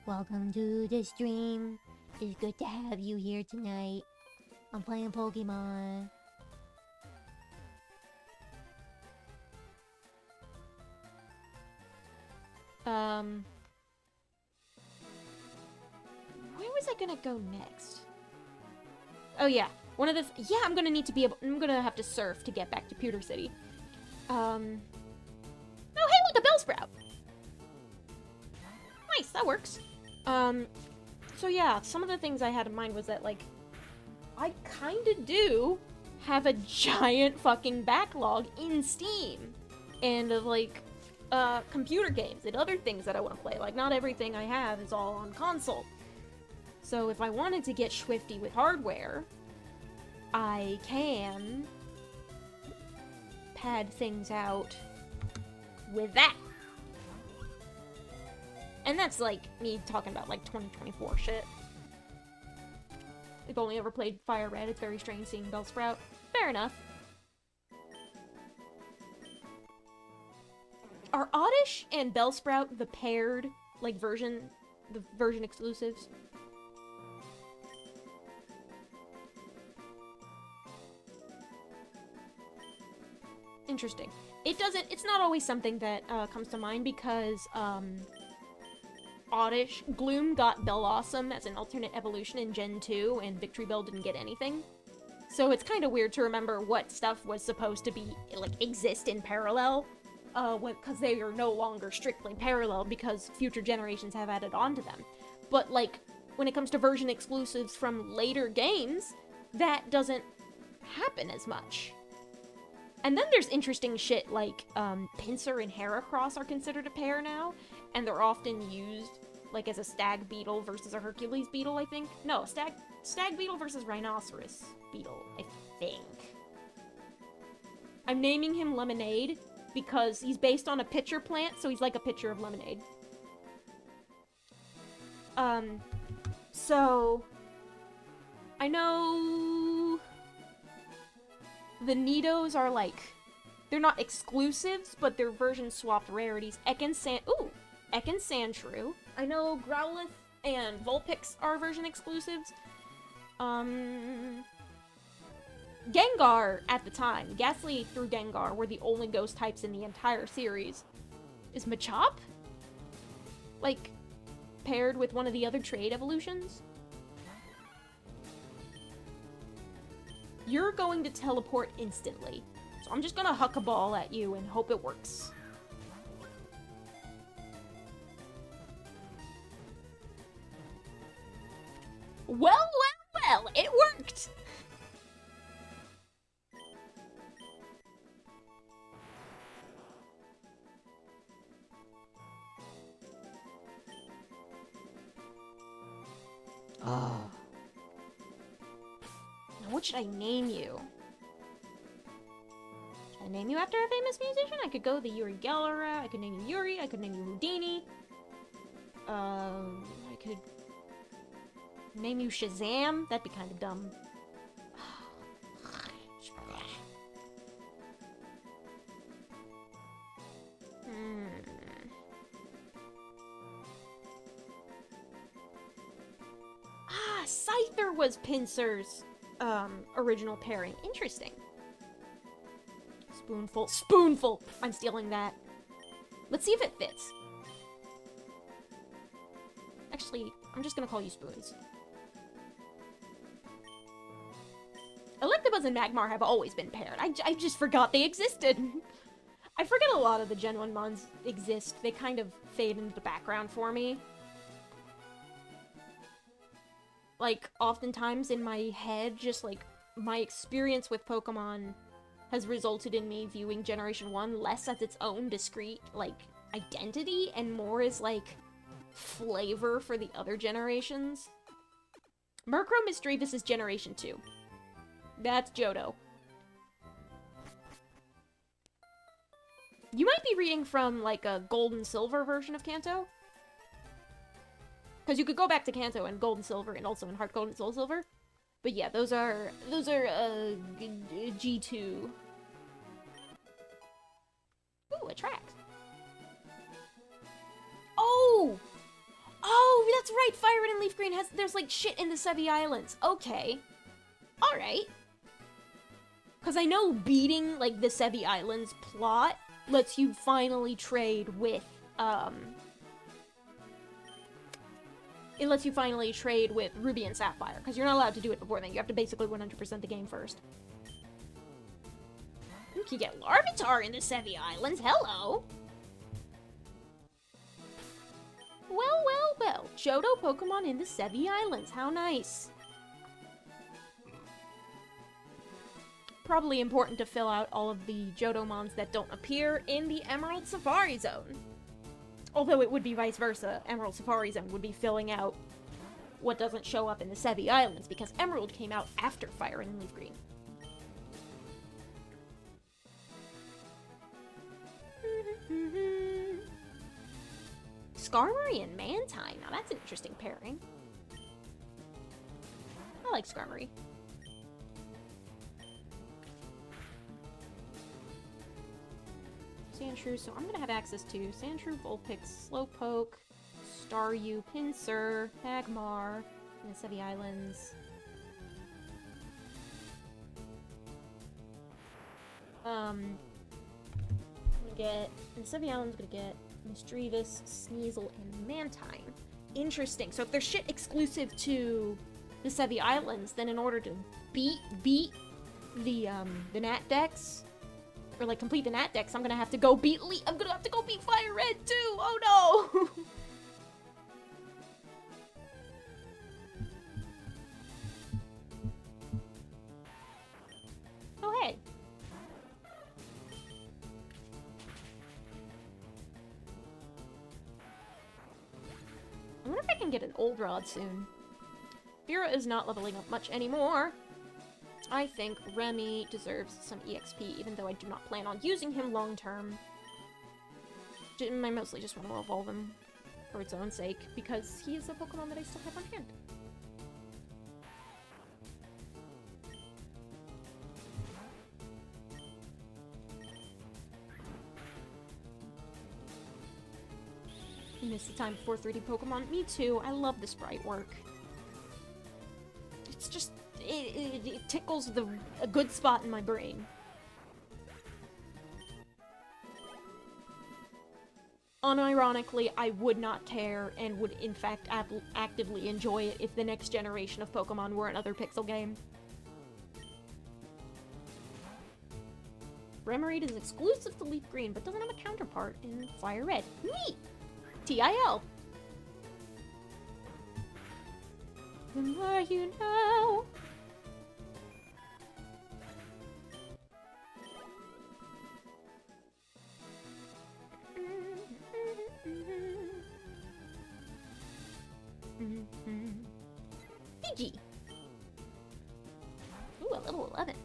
Welcome to the stream. It's good to have you here tonight. I'm playing Pokemon. Where was I gonna go next? Oh yeah, one of the yeah, I'm gonna have to surf to get back to Pewter City. Oh hey, look, a Bellsprout. Nice, that works. So yeah, some of the things I had in mind was that, like, I kinda do have a giant fucking backlog in Steam. And of, like, computer games and other things that I want to play. Like, not everything I have is all on console. So if I wanted to get swifty with hardware, I can pad things out with that. And that's, like, me talking about, like, 2024 shit. I've only ever played Fire Red. It's very strange seeing Bellsprout. Fair enough. Are Oddish and Bellsprout the paired, like, version exclusives? Interesting. It's not always something that comes to mind because, Oddish, Gloom got Bellawesome as an alternate evolution in Gen 2, and Victory Bell didn't get anything. So it's kind of weird to remember what stuff was supposed to be, like, exist in parallel, because they are no longer strictly parallel because future generations have added on to them. But, like, when it comes to version exclusives from later games, that doesn't happen as much. And then there's interesting shit like, Pinsir and Heracross are considered a pair now, and they're often used, like, as a stag beetle versus a Hercules beetle, I think. No, stag beetle versus rhinoceros beetle, I think. I'm naming him Lemonade because he's based on a pitcher plant, so he's like a pitcher of lemonade. So I know the Nidos are, like, they're not exclusives, but they're version swapped rarities. Ekans Sandshrew. I know Growlithe and Vulpix are version exclusives. Gengar, at the time, Ghastly through Gengar were the only ghost types in the entire series. Is Machop, like, paired with one of the other trade evolutions? You're going to teleport instantly, so I'm just gonna huck a ball at you and hope it works. Well, it worked! Oh. Now, what should I name you? Should I name you after a famous musician? I could go the Yuri Geller. I could name you Yuri. I could name you Houdini. I could name you Shazam. That'd be kind of dumb. Scyther was Pinsir's original pairing. Interesting. Spoonful! I'm stealing that. Let's see if it fits. Actually, I'm just gonna call you Spoons. Electabuzz and Magmar have always been paired. I just forgot they existed. I forget a lot of the Gen 1 mons exist. They kind of fade into the background for me. Like, oftentimes in my head, just, like, my experience with Pokemon has resulted in me viewing Generation 1 less as its own discrete, like, identity, and more as, like, flavor for the other generations. Murkrow Misdreavus is Generation 2. That's Johto. You might be reading from, like, a Gold and Silver version of Kanto. Because you could go back to Kanto and Gold and Silver, and also in Heart Gold and Soul Silver. But yeah, those are G2. Ooh, attract. Oh! Oh, that's right, Fire Red and Leaf Green there's like shit in the Sevi Islands. Okay. Alright. Because I know beating, like, the Sevi Islands plot lets you finally trade with, it lets you finally trade with Ruby and Sapphire, because you're not allowed to do it before then. You have to basically 100% the game first. You can get Larvitar in the Sevi Islands. Hello! Well, well, well. Johto Pokemon in the Sevi Islands. How nice. Probably important to fill out all of the Johtomons that don't appear in the Emerald Safari Zone. Although it would be vice versa. Emerald Safari Zone would be filling out what doesn't show up in the Sevi Islands, because Emerald came out after Fire and Leaf Green. Skarmory and Mantine. Now that's an interesting pairing. I like Skarmory. Sandshrew, so I'm gonna have access to Sandshrew, Vulpix, Slowpoke, Staryu, Pinsir, Magmar, and the Sevi Islands. I'm gonna get, in the Sevi Islands, I'm gonna get Misdreavus, Sneasel, and Mantine. Interesting. So if there's shit exclusive to the Sevi Islands, then in order to beat the Nat Dex, or like complete the Nat Dex, I'm gonna have to go beat I'm gonna have to go beat Fire Red too! Oh no! Oh hey. I wonder if I can get an Old Rod soon. Vera is not leveling up much anymore. I think Remy deserves some EXP, even though I do not plan on using him long term. I mostly just want to evolve him for its own sake, because he is a Pokemon that I still have on hand. You miss the time before 3D Pokemon? Me too. I love the sprite work. It's just... It tickles a good spot in my brain. Unironically, I would not care and would in fact actively enjoy it if the next generation of Pokemon were another pixel game. Remoraid is exclusive to Leaf Green, but doesn't have a counterpart in Fire Red. Neat! TIL! The more you know. Fiji! Ooh, a level 11.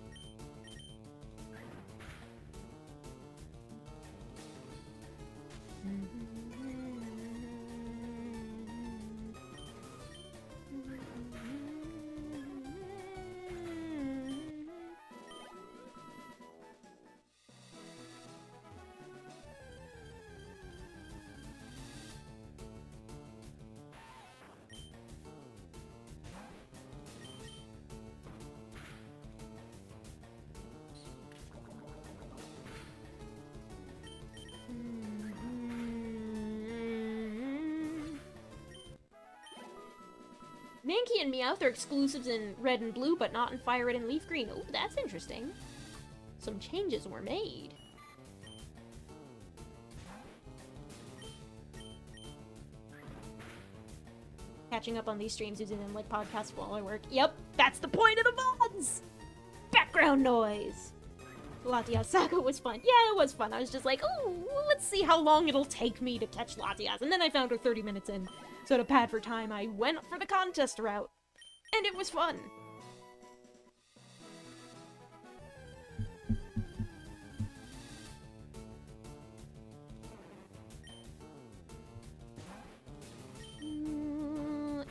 Mankey and Meowth are exclusives in Red and Blue, but not in Fire Red and Leaf Green. Ooh, that's interesting. Some changes were made. Catching up on these streams using them like podcasts while I work. Yep, that's the point of the mods! Background noise! Latias Saga was fun. Yeah, it was fun. I was just like, oh, let's see how long it'll take me to catch Latias. And then I found her 30 minutes in. So to pad for time, I went for the contest route. And it was fun.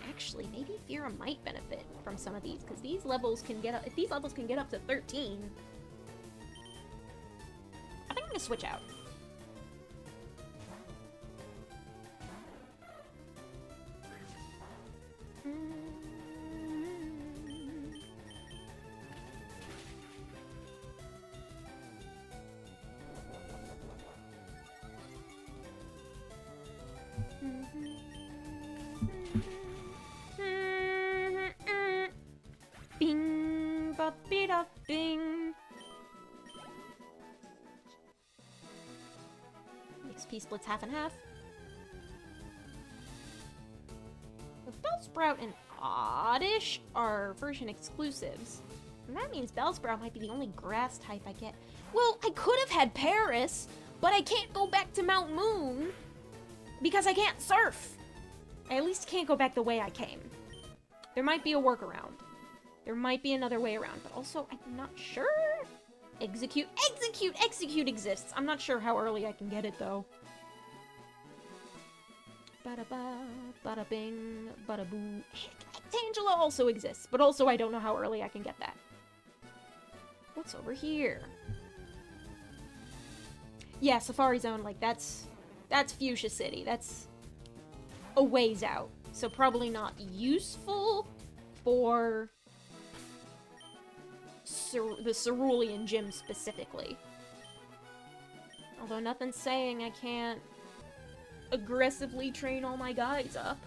Actually, maybe Fira might benefit from some of these, because these levels can get up, if these levels can get up to 13, I think I'm gonna switch out. Bing, ba be da bing. XP splits half and half. Bellsprout and Oddish are version exclusives. And that means Bellsprout might be the only grass type I get. Well, I could have had Paris, but I can't go back to Mount Moon because I can't surf. I at least can't go back the way I came. There might be a workaround. There might be another way around, but also I'm not sure. Execute exists. I'm not sure how early I can get it though. Bada ba, bada bing, bada boo. Tangela also exists, but also I don't know how early I can get that. What's over here? Yeah, Safari Zone, like that's Fuchsia City. That's a ways out. So probably not useful for the Cerulean Gym specifically. Although nothing's saying I can't aggressively train all my guys up.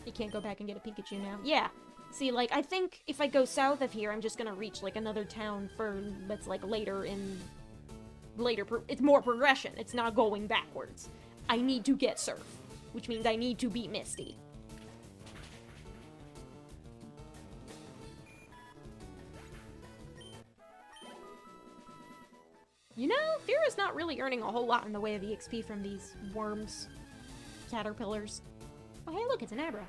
You can't go back and get a Pikachu now. Yeah. See, like, I think if I go south of here, I'm just gonna reach, like, another town that's, like, it's more progression. It's not going backwards. I need to get Surf, which means I need to beat Misty. You know, Fira's not really earning a whole lot in the way of EXP from these worms, caterpillars. Oh, hey, look, it's an Abra.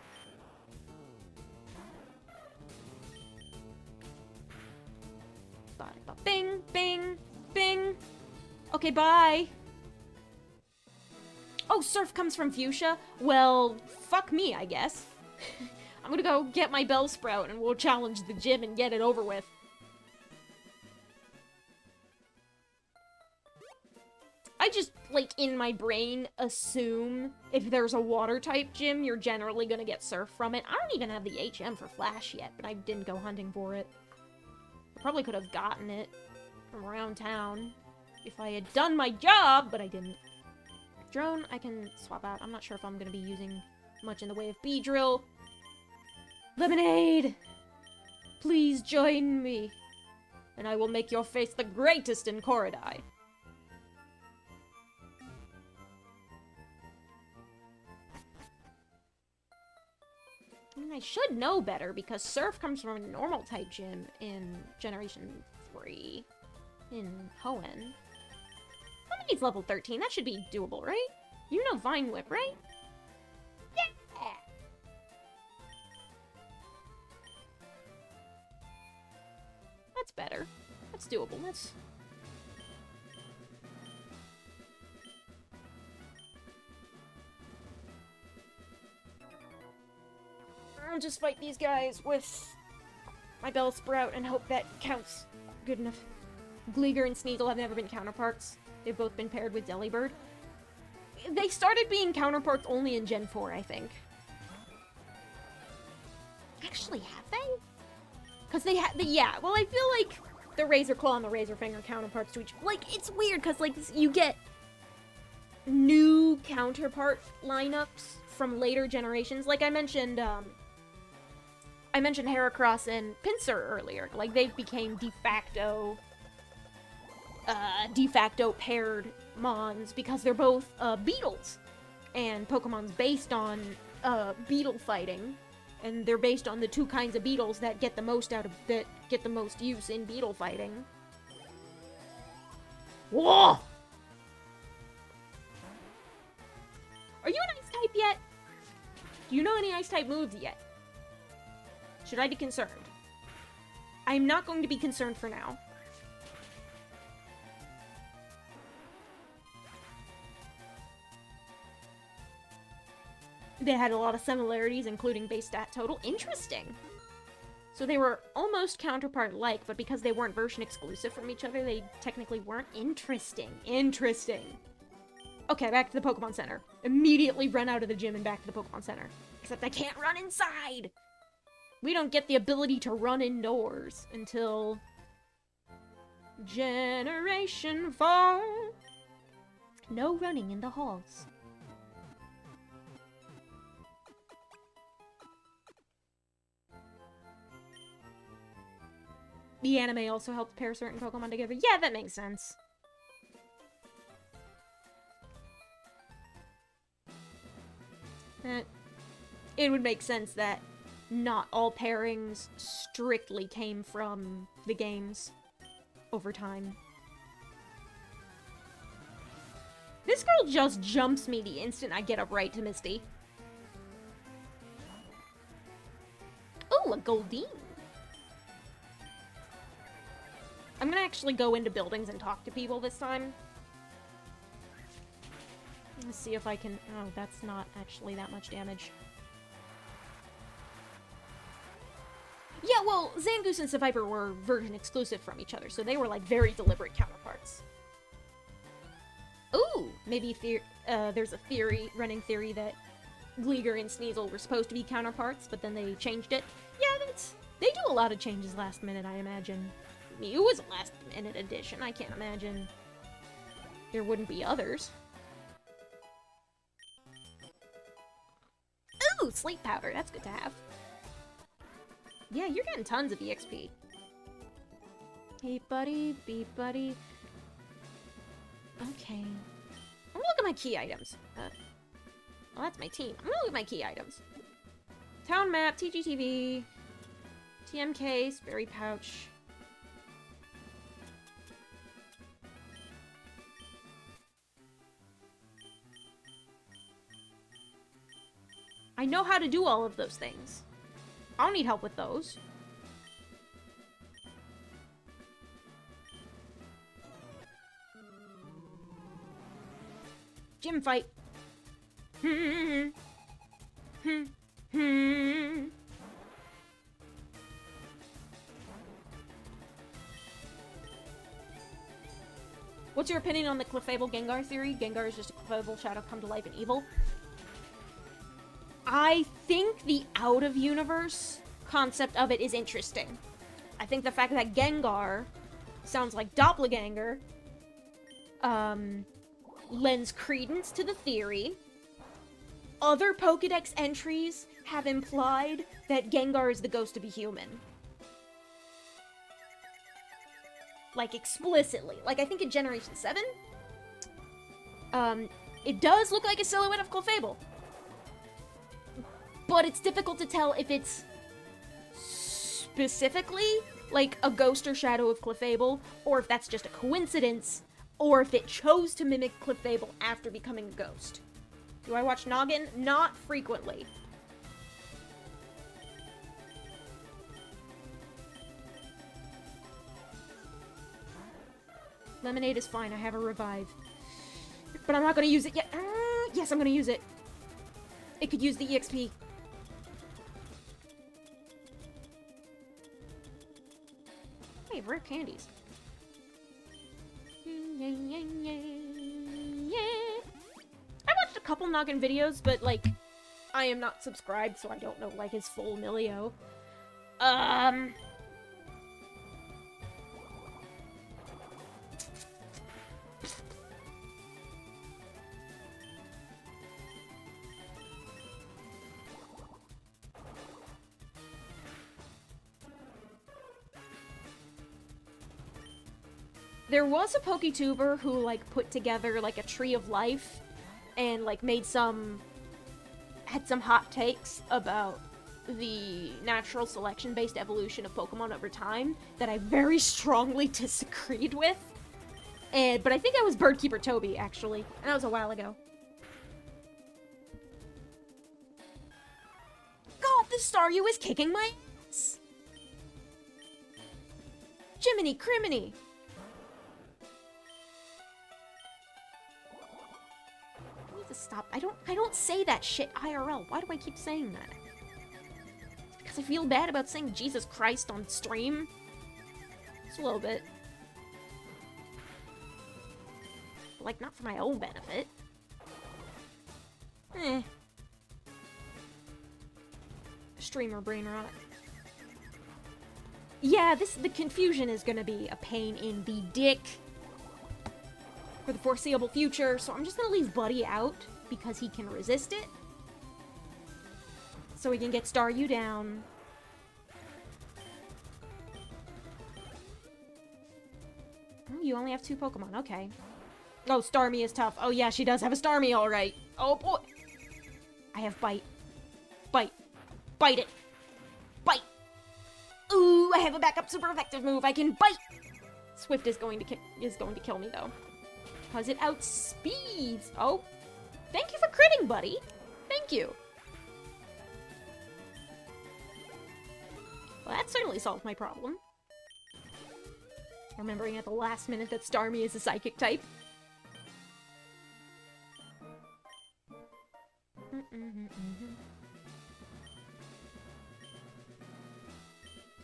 Bing, bing, bing. Okay, bye. Oh, Surf comes from Fuchsia? Well, fuck me, I guess. I'm gonna go get my Bellsprout and we'll challenge the gym and get it over with. I just, like, in my brain, assume if there's a water-type gym, you're generally gonna get Surf from it. I don't even have the HM for Flash yet, but I didn't go hunting for it. I probably could have gotten it from around town if I had done my job, but I didn't. Drone, I can swap out. I'm not sure if I'm gonna be using much in the way of Beedrill. Lemonade! Please join me, and I will make your face the greatest in Korodai. I mean, I should know better, because Surf comes from a normal-type gym in Generation 3 in Hoenn. Lemonade's level 13. That should be doable, right? You know Vine Whip, right? Yeah! That's better. That's doable. That's... I'll just fight these guys with my Bellsprout and hope that counts good enough. Gleeger and Sneasel have never been counterparts. They've both been paired with Delibird. They started being counterparts only in Gen 4, I think. Actually, have they? Because they had, yeah, well, I feel like the Razor Claw and the Razor Fang are counterparts to each, like, it's weird, because, like, you get new counterpart lineups from later generations. Like, I mentioned Heracross and Pinsir earlier. Like, they became de facto paired Mons because they're both beetles, and Pokemon's based on beetle fighting, and they're based on the two kinds of beetles that get the most use in beetle fighting. Whoa! Are you an ice type yet? Do you know any ice type moves yet? Should I be concerned? I'm not going to be concerned for now. They had a lot of similarities, including base stat total. Interesting. So they were almost counterpart-like, but because they weren't version exclusive from each other, they technically weren't. Interesting. Interesting. Okay, back to the Pokemon Center. Immediately run out of the gym and back to the Pokemon Center. Except I can't run inside! We don't get the ability to run indoors until Generation 4. No running in the halls. The anime also helped pair certain Pokemon together. Yeah, that makes sense. It would make sense that not all pairings strictly came from the games over time. This girl just jumps me the instant I get up right to Misty. Ooh, a Goldeen. I'm gonna actually go into buildings and talk to people this time. Let's see if I can... Oh, that's not actually that much damage. Yeah, well, Zangoose and Seviper were version exclusive from each other, so they were like very deliberate counterparts. Ooh, maybe there's a running theory that Gleeger and Sneasel were supposed to be counterparts, but then they changed it. Yeah, they do a lot of changes last minute, I imagine. Mew was a last minute addition. I can't imagine there wouldn't be others. Ooh, sleep powder. That's good to have. Yeah, you're getting tons of EXP. Hey, buddy. Be buddy. Okay. I'm gonna look at my key items. Well, that's my team. I'm gonna look at my key items. Town map, TGTV, TMK, Sperry pouch. I know how to do all of those things. I don't need help with those. Gym fight. What's your opinion on the Clefable Gengar theory? Gengar is just a Clefable shadow come to life and evil. I think the out-of-universe concept of it is interesting. I think the fact that Gengar sounds like Doppelganger lends credence to the theory. Other Pokédex entries have implied that Gengar is the ghost of a human. Like, explicitly. Like, I think in Generation 7, it does look like a silhouette of Clefable. But it's difficult to tell if it's specifically, like, a ghost or shadow of Clefable, or if that's just a coincidence, or if it chose to mimic Clefable after becoming a ghost. Do I watch Noggin? Not frequently. Lemonade is fine, I have a revive. But I'm not gonna use it yet. Yes, I'm gonna use it. It could use the EXP. Hey, rare candies. I watched a couple Noggin videos, but, like, I am not subscribed, so I don't know, like, his full millio. There was a PokeTuber who, like, put together, like, a tree of life and, like, had some hot takes about the natural selection-based evolution of Pokemon over time that I very strongly disagreed with. But I think that was Birdkeeper Toby, actually. And that was a while ago. God, the Staryu is kicking my ass! Jiminy Criminy! stop. I don't say that shit IRL. Why do I keep saying that? Because I feel bad about saying Jesus Christ on stream. Just a little bit. Like, not for my own benefit. Streamer brain rot. Yeah, the confusion is gonna be a pain in the dick for the foreseeable future, so I'm just gonna leave Buddy out because he can resist it. So we can get Staryu down. Oh, you only have 2 Pokemon, okay. Oh, Starmie is tough. Oh yeah, she does have a Starmie, alright. Oh boy! I have Bite. Bite. Bite it! Bite! Ooh, I have a backup super effective move. I can bite! Swift is going to kill me, though. Because it outspeeds. Oh. Thank you for critting, buddy. Thank you. Well, that certainly solved my problem. Remembering at the last minute that Starmie is a psychic type.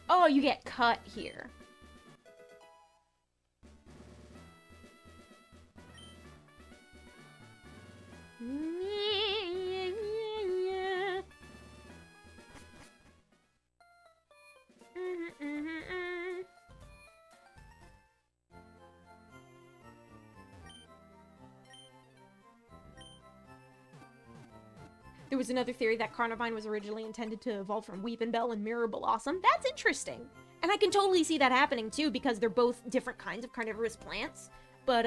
Oh, you get cut here. There was another theory that Carnivine was originally intended to evolve from Weepinbell and Mirror Blossom. That's interesting. And I can totally see that happening too, because they're both different kinds of carnivorous plants. But,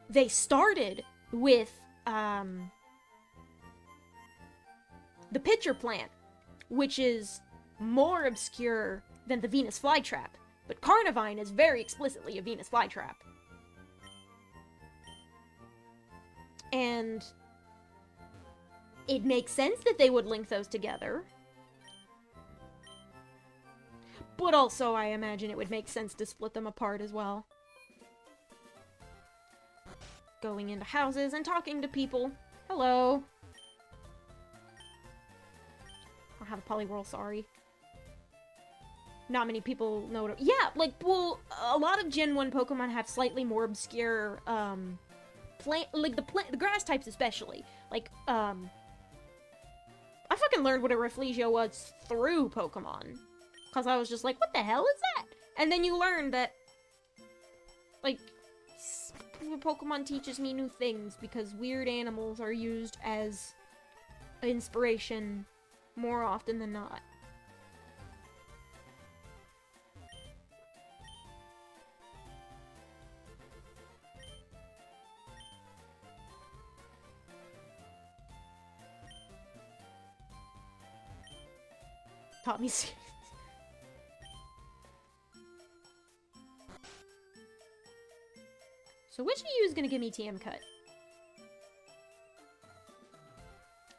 they started with, the pitcher plant, which is more obscure than the Venus flytrap. But Carnivine is very explicitly a Venus flytrap. And it makes sense that they would link those together. But also, I imagine it would make sense to split them apart as well. Going into houses and talking to people. Hello. I'll have a Poliwhirl, sorry. Not many people know what... Yeah, like, well, a lot of Gen 1 Pokemon have slightly more obscure, the grass types especially. Like, I fucking learned what a Rafflesia was through Pokemon. Because I was just like, what the hell is that? And then you learn that, like, Pokemon teaches me new things because weird animals are used as inspiration more often than not. Taught me. So which of you is gonna give me TM cut?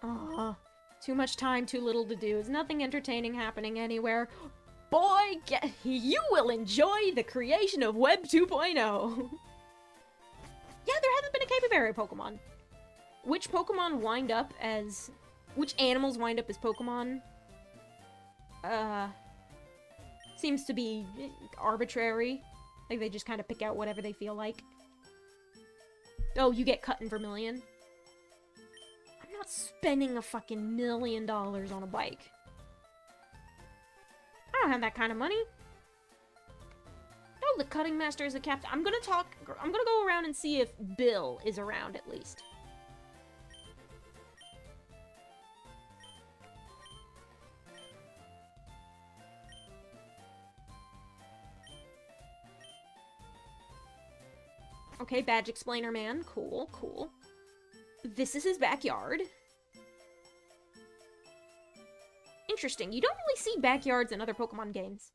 Aw, too much time, too little to do. There's nothing entertaining happening anywhere. Boy, you will enjoy the creation of Web 2.0. Yeah, there hasn't been a capybara Pokemon. Which animals wind up as Pokemon? Seems to be arbitrary. Like, they just kind of pick out whatever they feel like. Oh, you get cut in Vermilion? I'm not spending a fucking $1 million on a bike. I don't have that kind of money. Oh, the Cutting Master is a captain. I'm gonna go around and see if Bill is around at least. Okay, badge explainer man. Cool, cool. This is his backyard. Interesting. You don't really see backyards in other Pokemon games.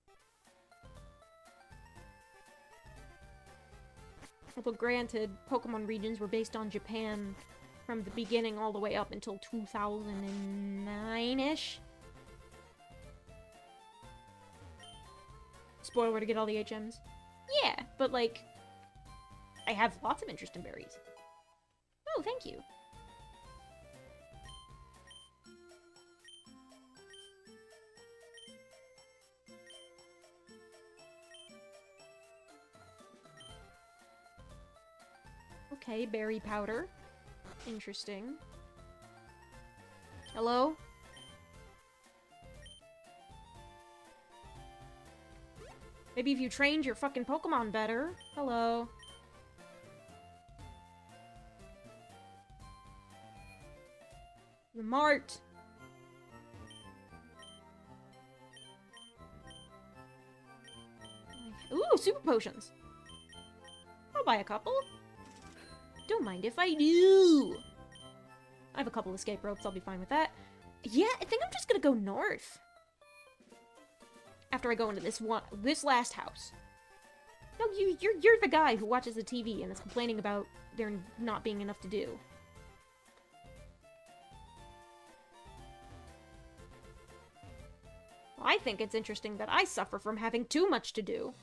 Although granted, Pokemon regions were based on Japan from the beginning all the way up until 2009-ish. Spoiler to get all the HMs. Yeah, but like... I have lots of interest in berries. Oh, thank you. Okay, berry powder. Interesting. Hello? Maybe if you trained your fucking Pokemon better. Hello. The mart. Ooh, super potions. I'll buy a couple. Don't mind if I do. I have a couple escape ropes. I'll be fine with that. Yeah, I think I'm just gonna go north. After I go into this last house. No, you're the guy who watches the TV and is complaining about there not being enough to do. Well, I think it's interesting that I suffer from having too much to do.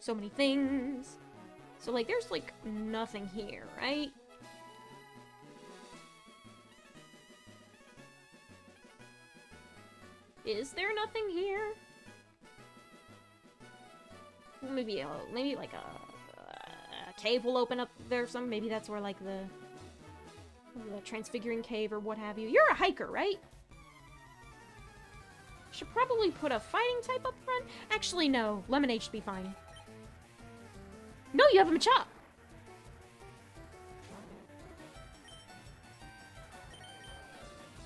So many things. So, like, there's, like, nothing here, right? Is there nothing here? Maybe like a cave will open up there or something. Maybe that's where, like, the transfiguring cave or what have you. You're a hiker, right? Should probably put a fighting type up front. Actually, no. Lemonade should be fine. No, you have a Machop!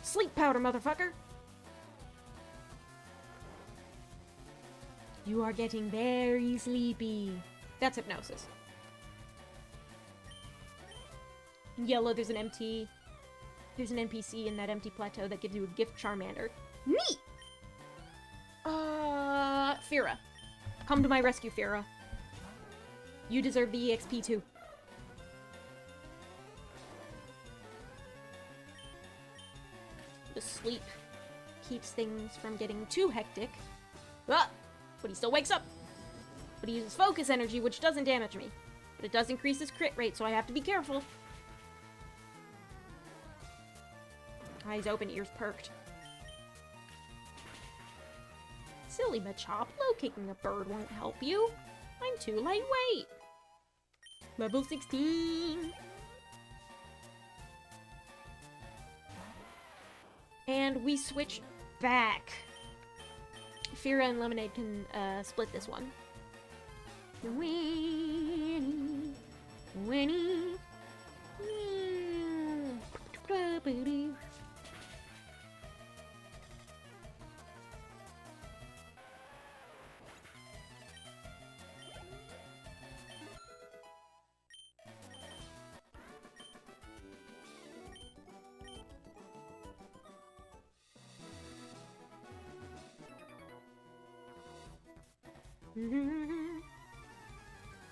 Sleep powder, motherfucker! You are getting very sleepy. That's hypnosis. In yellow, there's an NPC in that empty plateau that gives you a gift Charmander. Neat! Fira. Come to my rescue, Fira. You deserve the EXP too. The sleep keeps things from getting too hectic. Ah! But he still wakes up. But he uses focus energy, which doesn't damage me. But it does increase his crit rate, so I have to be careful. Eyes open, ears perked. Silly Machop, low-kicking a bird won't help you. I'm too lightweight. Level 16. And we switch back. Fira and Lemonade can split this one. Winnie.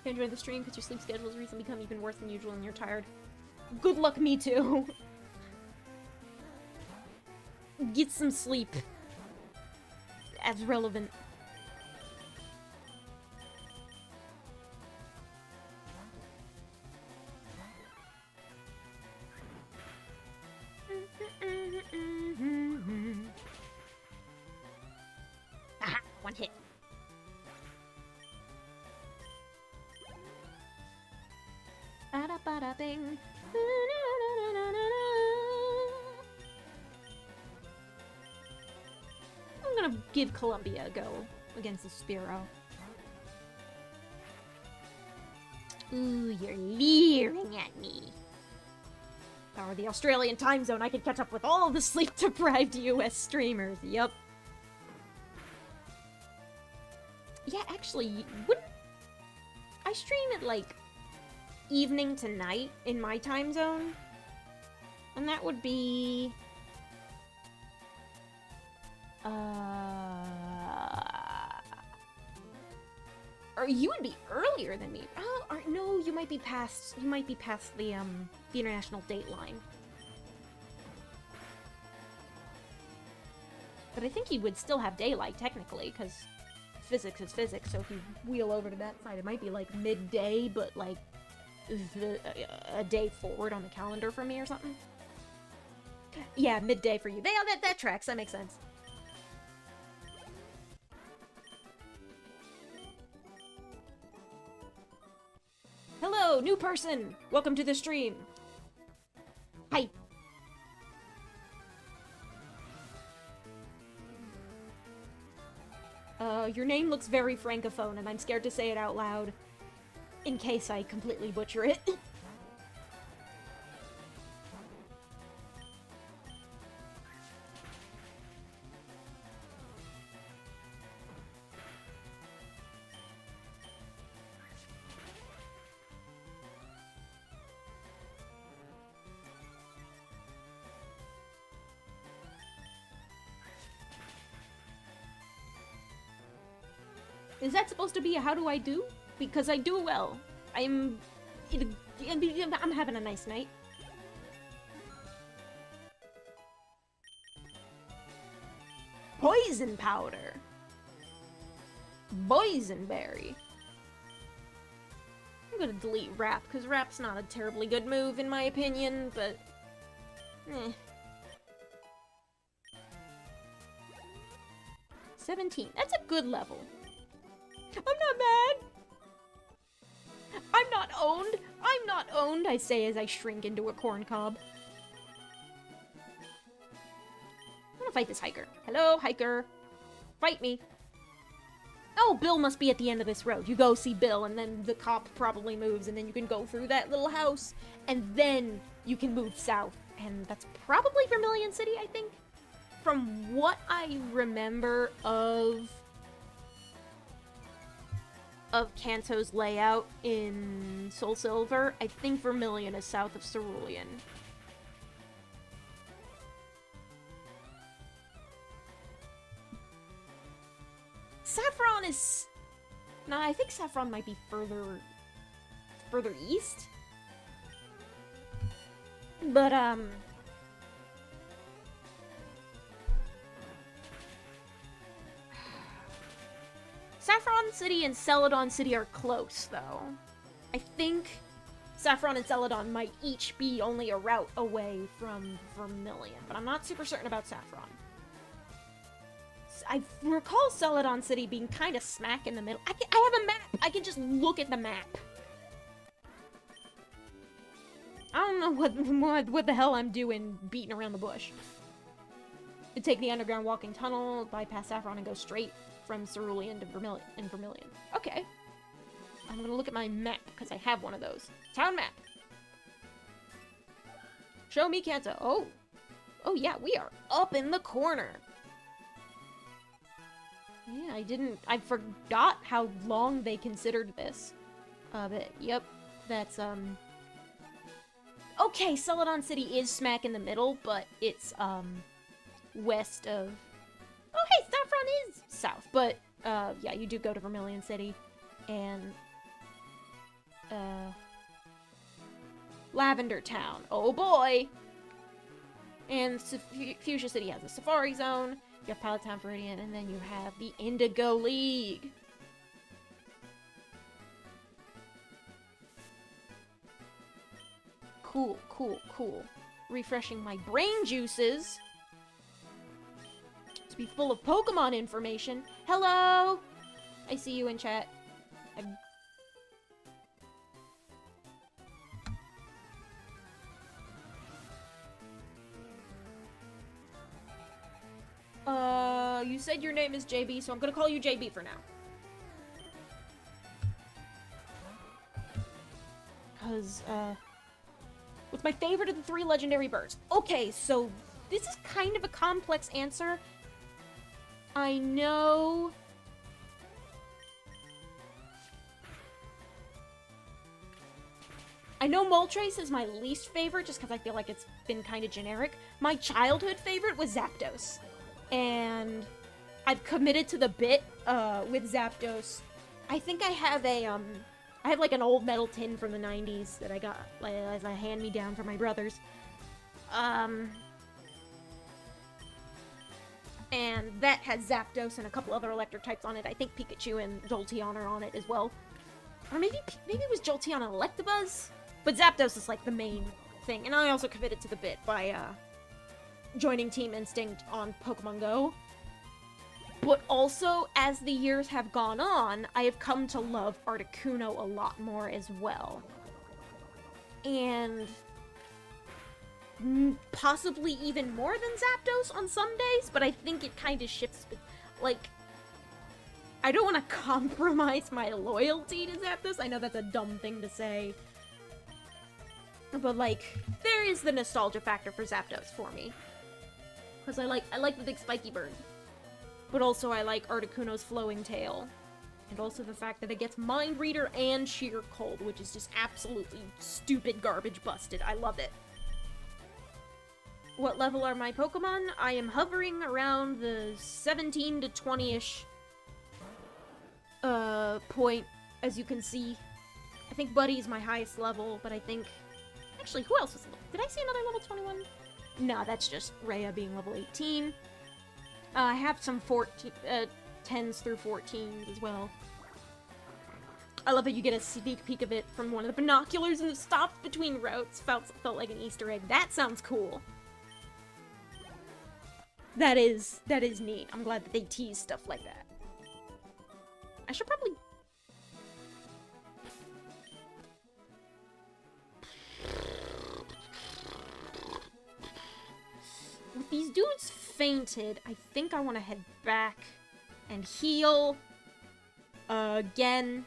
Enjoy the stream because your sleep schedule has recently become even worse than usual and you're tired. Good luck, me too. Get some sleep. As relevant. Aha! One hit. Bada-bada-bing. I'm gonna give Columbia a go against the Spearow. Ooh, you're leering at me. Or the Australian time zone, I could catch up with all the sleep-deprived US streamers. Yup. Yeah, actually, wouldn't I stream at, like, evening to night in my time zone? And that would be... Or you would be earlier than me. Oh, or, no, you might be past the international date line. But I think you would still have daylight, technically, because physics is physics, so if you wheel over to that side, it might be, like, midday, but, like, a day forward on the calendar for me or something. Yeah, midday for you. That tracks. That makes sense. Hello, Hello, new person! Welcome to the stream. Hi. Your name looks very francophone, and I'm scared to say it out loud, in case I completely butcher it. Is that supposed to be a how do I do? Because I do well. I'm having a nice night. Poison powder. Boysenberry. I'm gonna delete rap, because rap's not a terribly good move in my opinion, but... eh. 17. That's a good level. I'm not mad. I'm not owned. I'm not owned, I say as I shrink into a corn cob. I'm gonna fight this hiker. Hello, hiker. Fight me. Oh, Bill must be at the end of this road. You go see Bill, and then the cop probably moves, and then you can go through that little house, and then you can move south. And that's probably Vermilion City, I think. From what I remember of Kanto's layout in Soul Silver, I think Vermilion is south of Cerulean. Saffron is... Nah, I think Saffron might be further east. But, Saffron City and Celadon City are close, though. I think Saffron and Celadon might each be only a route away from Vermilion, but I'm not super certain about Saffron. I recall Celadon City being kind of smack in the middle. I have a map! I can just look at the map. I don't know what the hell I'm doing beating around the bush. To take the underground walking tunnel, bypass Saffron, and go straight from Cerulean to Vermilion. Okay. I'm gonna look at my map, because I have one of those. Town map! Show me Kanto. Oh. Oh yeah, we are up in the corner. Yeah, I forgot how long they considered this. But, yep, that's, okay, Celadon City is smack in the middle, but it's, west of... Oh, hey, Saffron is south, but, yeah, you do go to Vermilion City, and, Lavender Town. Oh, boy! And Fuchsia City has a Safari Zone. You have Pilot Town, Viridian, and then you have the Indigo League. Cool, cool, cool. Refreshing my brain juices to be full of Pokemon information. Hello! I see you in chat. You said your name is JB, so I'm gonna call you JB for now. Because, what's my favorite of the 3 legendary birds? Okay, so this is kind of a complex answer. I know... Moltres is my least favorite, just because I feel like it's been kind of generic. My childhood favorite was Zapdos. And I've committed to the bit, with Zapdos. I think I have a, I have like an old metal tin from the 90s that I got, like, as a hand-me-down for my brothers. And that has Zapdos and a couple other electric types on it. I think Pikachu and Jolteon are on it as well. Or maybe it was Jolteon and Electabuzz? But Zapdos is like the main thing. And I also committed to the bit by, joining Team Instinct on Pokemon Go. But also, as the years have gone on, I have come to love Articuno a lot more as well. and possibly even more than Zapdos on some days, but I think it kind of shifts. Like, I don't want to compromise my loyalty to Zapdos. I know that's a dumb thing to say. But, like, there is the nostalgia factor for Zapdos for me. Because I like the big spiky bird. But also I like Articuno's flowing tail. And also the fact that it gets Mind Reader and Sheer Cold, which is just absolutely stupid garbage busted. I love it. What level are my Pokemon? I am hovering around the 17 to 20-ish point, as you can see. I think Buddy's my highest level, but I think... Actually, who else was... Did I see another level 21? No, that's just Rhea being level 18. I have some 10s through 14s as well. I love that you get a sneak peek of it from one of the binoculars and it stops between routes. Felt like an Easter egg. That sounds cool. That is neat. I'm glad that they tease stuff like that. I should probably... With these dudes fainted, I think I want to head back and heal again.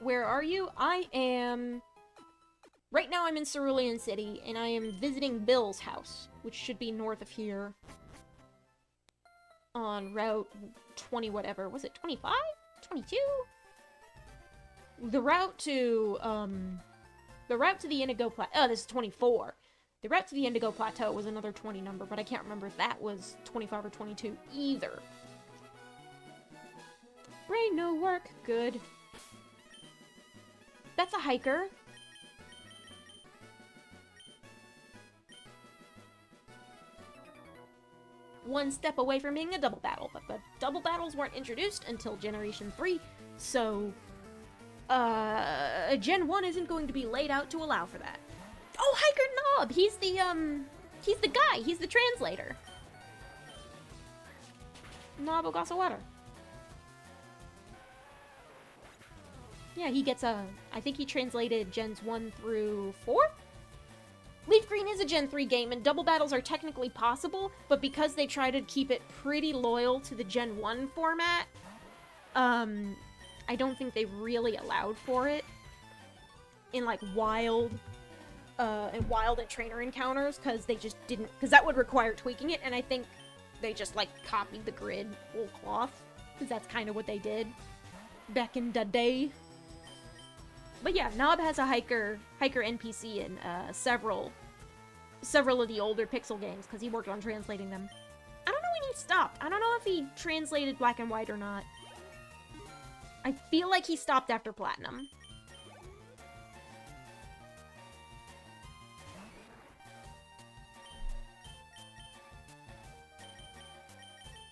Where are you? I am... Right now I'm in Cerulean City, and I am visiting Bill's house, which should be north of here. On Route 20 whatever. Was it 25? 22? The route to the Indigo Plateau... Oh, this is 24. The route to the Indigo Plateau was another 20 number, but I can't remember if that was 25 or 22 either. Brain no work. Good. That's a hiker. One step away from being a double battle, but the double battles weren't introduced until Generation 3, so Gen 1 isn't going to be laid out to allow for that. Oh, Hiker Knob! He's the guy, he's the translator. Knob Ogasawater. Yeah, he gets I think he translated Gens 1 through 4? LeafGreen is a Gen 3 game, and double battles are technically possible, but because they try to keep it pretty loyal to the Gen 1 format, I don't think they really allowed for it in, like, wild and trainer encounters, because they just didn't, because that would require tweaking it, and I think they just, like, copied the grid full cloth, because that's kind of what they did back in the day. But yeah, Knob has a hiker NPC in several of the older Pixel games, because he worked on translating them. I don't know when he stopped. I don't know if he translated Black and White or not. I feel like he stopped after Platinum. I'm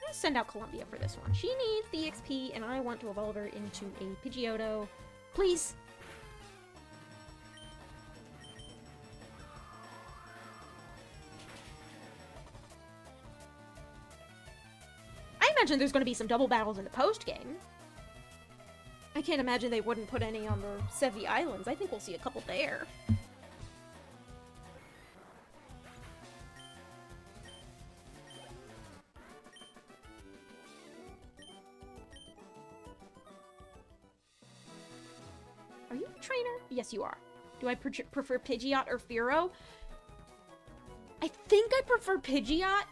gonna send out Columbia for this one. She needs the XP, and I want to evolve her into a Pidgeotto. Please! I imagine there's going to be some double battles in the post-game. I can't imagine they wouldn't put any on the Sevi Islands. I think we'll see a couple there. Are you a trainer? Yes, you are. Do I prefer Pidgeot or Fearow? I think I prefer Pidgeot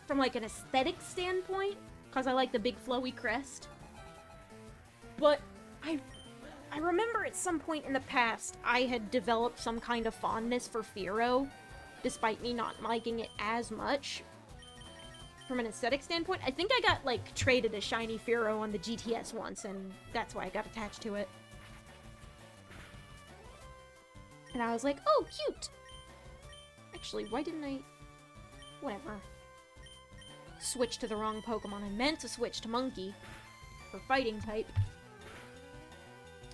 from, like, an aesthetic standpoint, because I like the big flowy crest. But I remember at some point in the past, I had developed some kind of fondness for Fearow, despite me not liking it as much. From an aesthetic standpoint, I think I got, like, traded a shiny Fearow on the GTS once, and that's why I got attached to it. And I was like, oh, cute! Actually, why didn't I... Whatever. Switch to the wrong Pokemon. I meant to switch to Monkey for fighting type.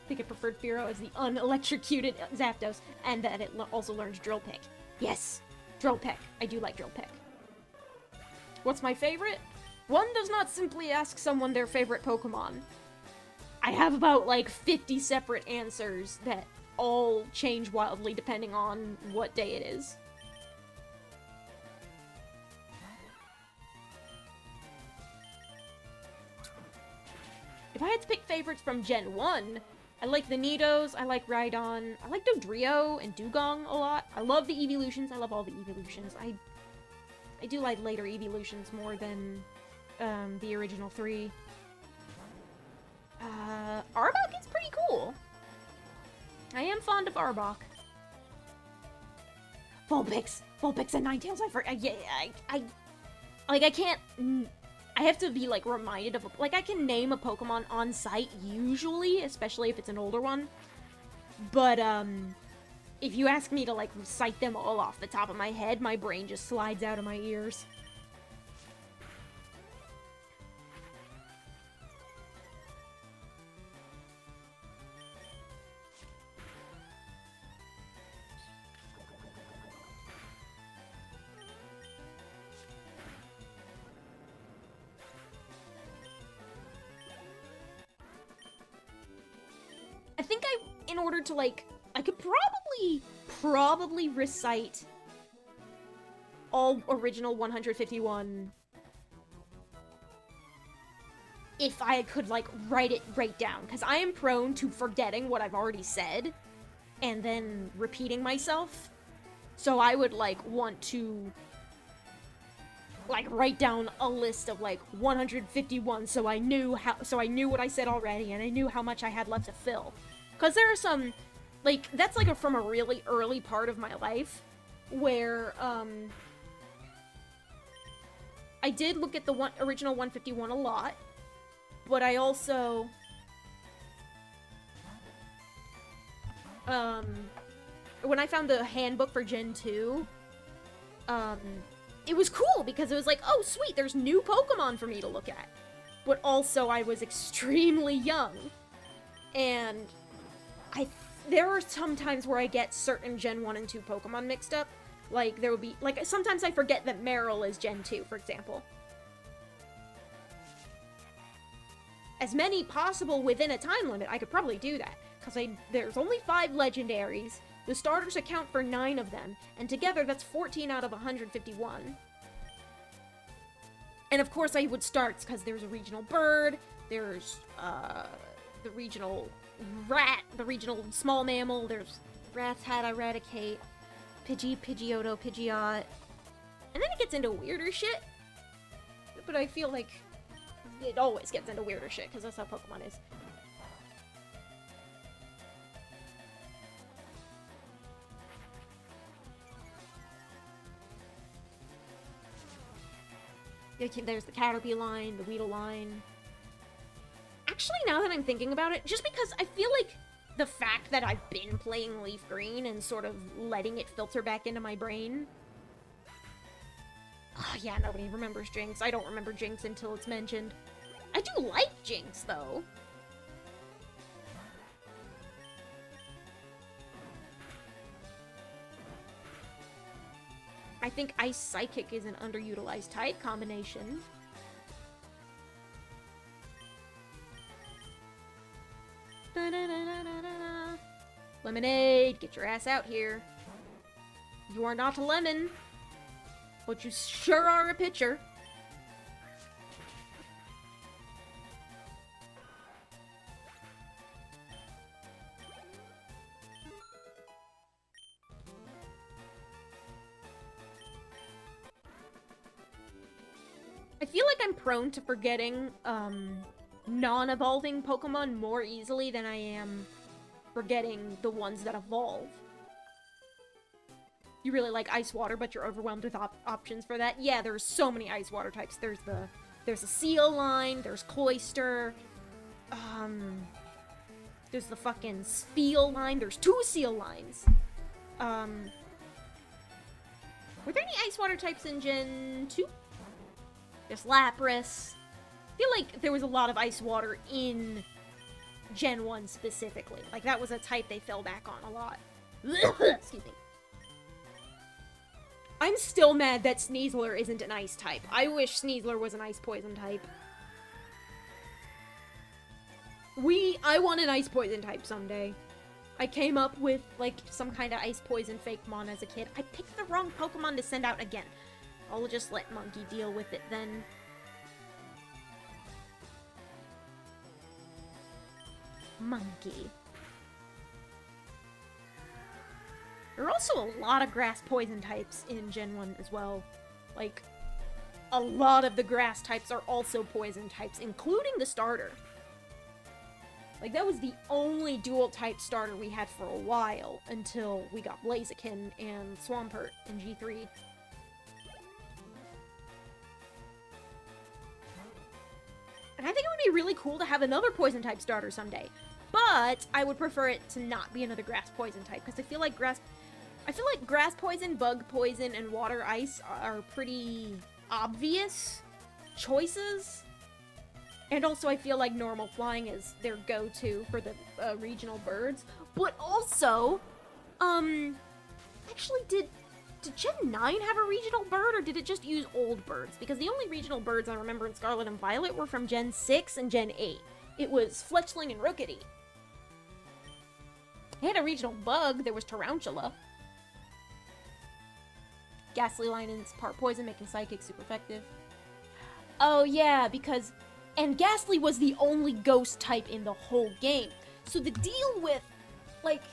think it preferred Fearow as the unelectrocuted Zapdos, and that it also learns Drill Peck. Yes! Drill Peck. I do like Drill Peck. What's my favorite? One does not simply ask someone their favorite Pokemon. I have about, like, 50 separate answers that all change wildly depending on what day it is. If I had to pick favorites from Gen 1, I like the Nidos, I like Rhydon, I like Dodrio and Dugong a lot. I love the evolutions, I love all the evolutions. I do like later evolutions more than the original 3. Arbok is pretty cool. I am fond of Arbok. Vulpix and Ninetales, I can't... I have to be, like, reminded of... Like, I can name a Pokemon on site, usually, especially if it's an older one. But, if you ask me to, like, recite them all off the top of my head, my brain just slides out of my ears. I think in order to, like, I could probably recite all original 151 if I could, like, write it right down, because I am prone to forgetting what I've already said and then repeating myself. So I would, like, want to, like, write down a list of, like, 151 so I knew what I said already and I knew how much I had left to fill. Because there are some, like, that's, like, from a really early part of my life where, I did look at the original 151 a lot, but I also, when I found the handbook for Gen 2, it was cool because it was like, oh, sweet, there's new Pokemon for me to look at. But also, I was extremely young, and there are some times where I get certain Gen 1 and 2 Pokemon mixed up. Like, there will be, like, sometimes I forget that Meryl is Gen 2, for example. As many possible within a time limit, I could probably do that. Because there's only 5 legendaries, the starters account for 9 of them, and together that's 14 out of 151. And of course I would start, because there's a regional bird, there's, the regional rat, the regional small mammal, there's Rattata, Eradicate, Pidgey, Pidgeotto, Pidgeot, and then it gets into weirder shit, but I feel like it always gets into weirder shit, because that's how Pokemon is. There's the Caterpie line, the Weedle line. Actually, now that I'm thinking about it, just because I feel like the fact that I've been playing LeafGreen and sort of letting it filter back into my brain. Oh, yeah, nobody remembers Jinx. I don't remember Jinx until it's mentioned. I do like Jinx, though. I think Ice Psychic is an underutilized type combination. Lemonade, get your ass out here. You are not a lemon, but you sure are a pitcher. I feel like I'm prone to forgetting, non-evolving Pokemon more easily than I am forgetting the ones that evolve. You really like Ice Water, but you're overwhelmed with options for that? Yeah, there's so many Ice Water types. There's a Seal line, there's Cloyster, there's the fucking Spheal line, there's 2 Seal lines. Were there any Ice Water types in Gen 2? There's Lapras. I feel like there was a lot of Ice Water in Gen 1 specifically. Like, that was a type they fell back on a lot. Excuse me. I'm still mad that Sneasler isn't an ice type. I wish Sneasler was an ice poison type. I want an ice poison type someday. I came up with, like, some kind of ice poison fake mon as a kid. I picked the wrong Pokemon to send out again. I'll just let Monkey deal with it then. Monkey. There are also a lot of grass poison types in Gen 1 as well. Like, a lot of the grass types are also poison types, including the starter. Like, that was the only dual type starter we had for a while until we got Blaziken and Swampert in G3. And I think it would be really cool to have another poison type starter someday. But I would prefer it to not be another grass poison type, because I feel like grass poison, bug poison, and water ice are pretty obvious choices. And also I feel like normal flying is their go-to for the regional birds. But also, actually did Gen 9 have a regional bird, or did it just use old birds? Because the only regional birds I remember in Scarlet and Violet were from Gen 6 and Gen 8. It was Fletchling and Rookity. They had a regional bug. There was Tarantula. Ghastly Linen's part poison, making Psychic super effective. Oh yeah, because... And Ghastly was the only ghost type in the whole game. So the deal with, like...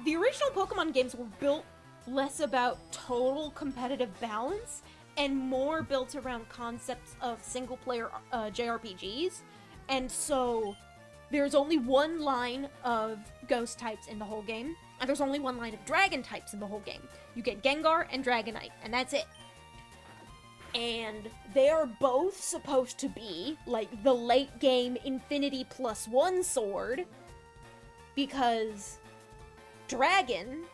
The original Pokemon games were built less about total competitive balance and more built around concepts of single-player JRPGs. And so... There's only one line of ghost types in the whole game, and there's only one line of dragon types in the whole game. You get Gengar and Dragonite, and that's it. And they are both supposed to be, like, the late game Infinity +1 sword, because Dragon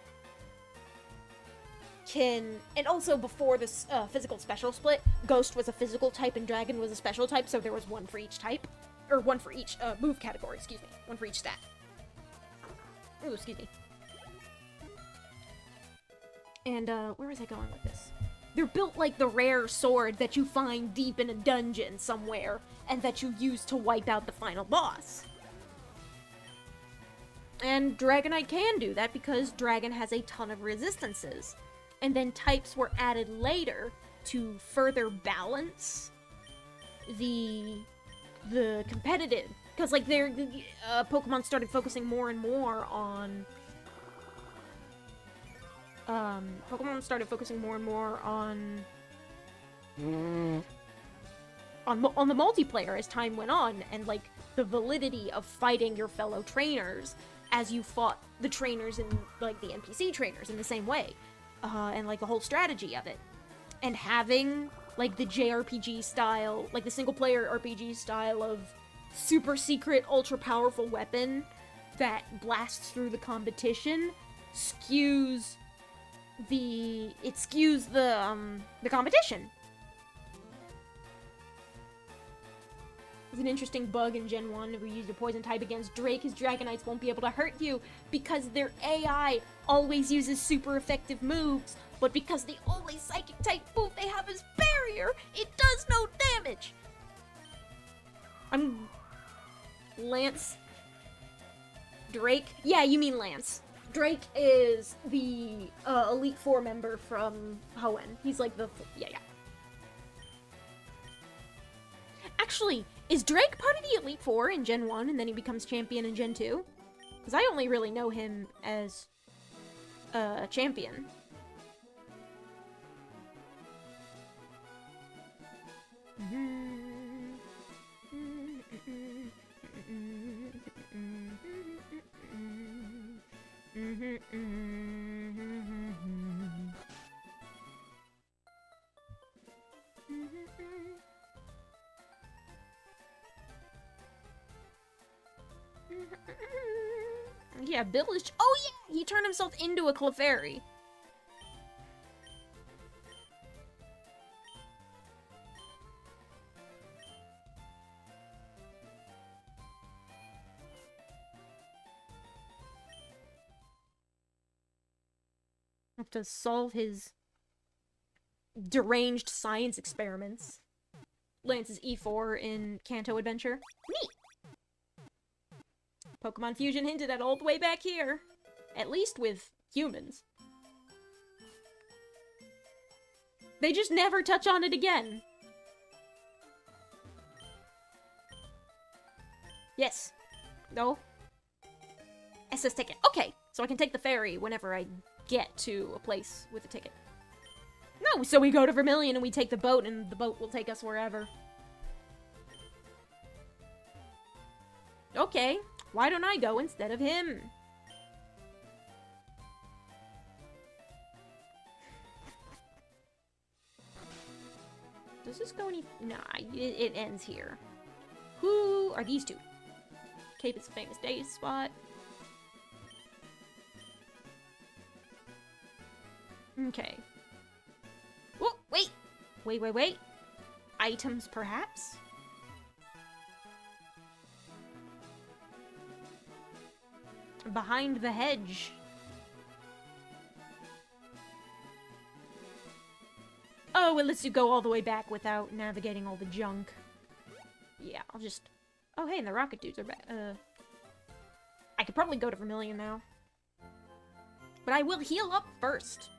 can... And also before this physical special split, Ghost was a physical type and Dragon was a special type, so there was one for each type. Or one for each move category, excuse me. One for each stat. Ooh, excuse me. And, where was I going with this? They're built like the rare sword that you find deep in a dungeon somewhere, and that you use to wipe out the final boss. And Dragonite can do that because Dragon has a ton of resistances. And then types were added later to further balance the competitive, because like Pokemon started focusing more and more on the multiplayer as time went on, and like the validity of fighting your fellow trainers as you fought the trainers and like the NPC trainers in the same way, and like the whole strategy of it, and having like the JRPG style, like the single-player RPG style of super secret, ultra-powerful weapon that blasts through the competition skews the competition. It's an interesting bug in Gen 1 where you use your poison type against Drake. His Dragonites won't be able to hurt you because their AI always uses super effective moves, but because the only psychic type move they have is barrier, it does no damage. Lance. Drake? Yeah, you mean Lance. Drake is the Elite Four member from Hoenn. He's like the... Yeah. Actually, is Drake part of the Elite Four in Gen 1 and then he becomes champion in Gen 2? Because I only really know him as champion. Yeah, Bill is... Oh yeah! He turned himself into a Clefairy. Have to solve his deranged science experiments. Lance's E4 in Kanto Adventure. Neat! Pokemon Fusion hinted at all the way back here. At least with humans. They just never touch on it again. Yes. No. SS ticket. Okay, so I can take the ferry whenever I get to a place with a ticket. No, so we go to Vermilion and we take the boat, and the boat will take us wherever. Okay, why don't I go instead of him? Does this go any... Nah, it ends here. Who are these two? Cape is a famous day spot. Okay. Oh, wait! Wait. Items, perhaps? Behind the hedge. Oh, it lets you go all the way back without navigating all the junk. Yeah, I'll just... Oh, hey, and the rocket dudes are back. I could probably go to Vermilion now. But I will heal up first.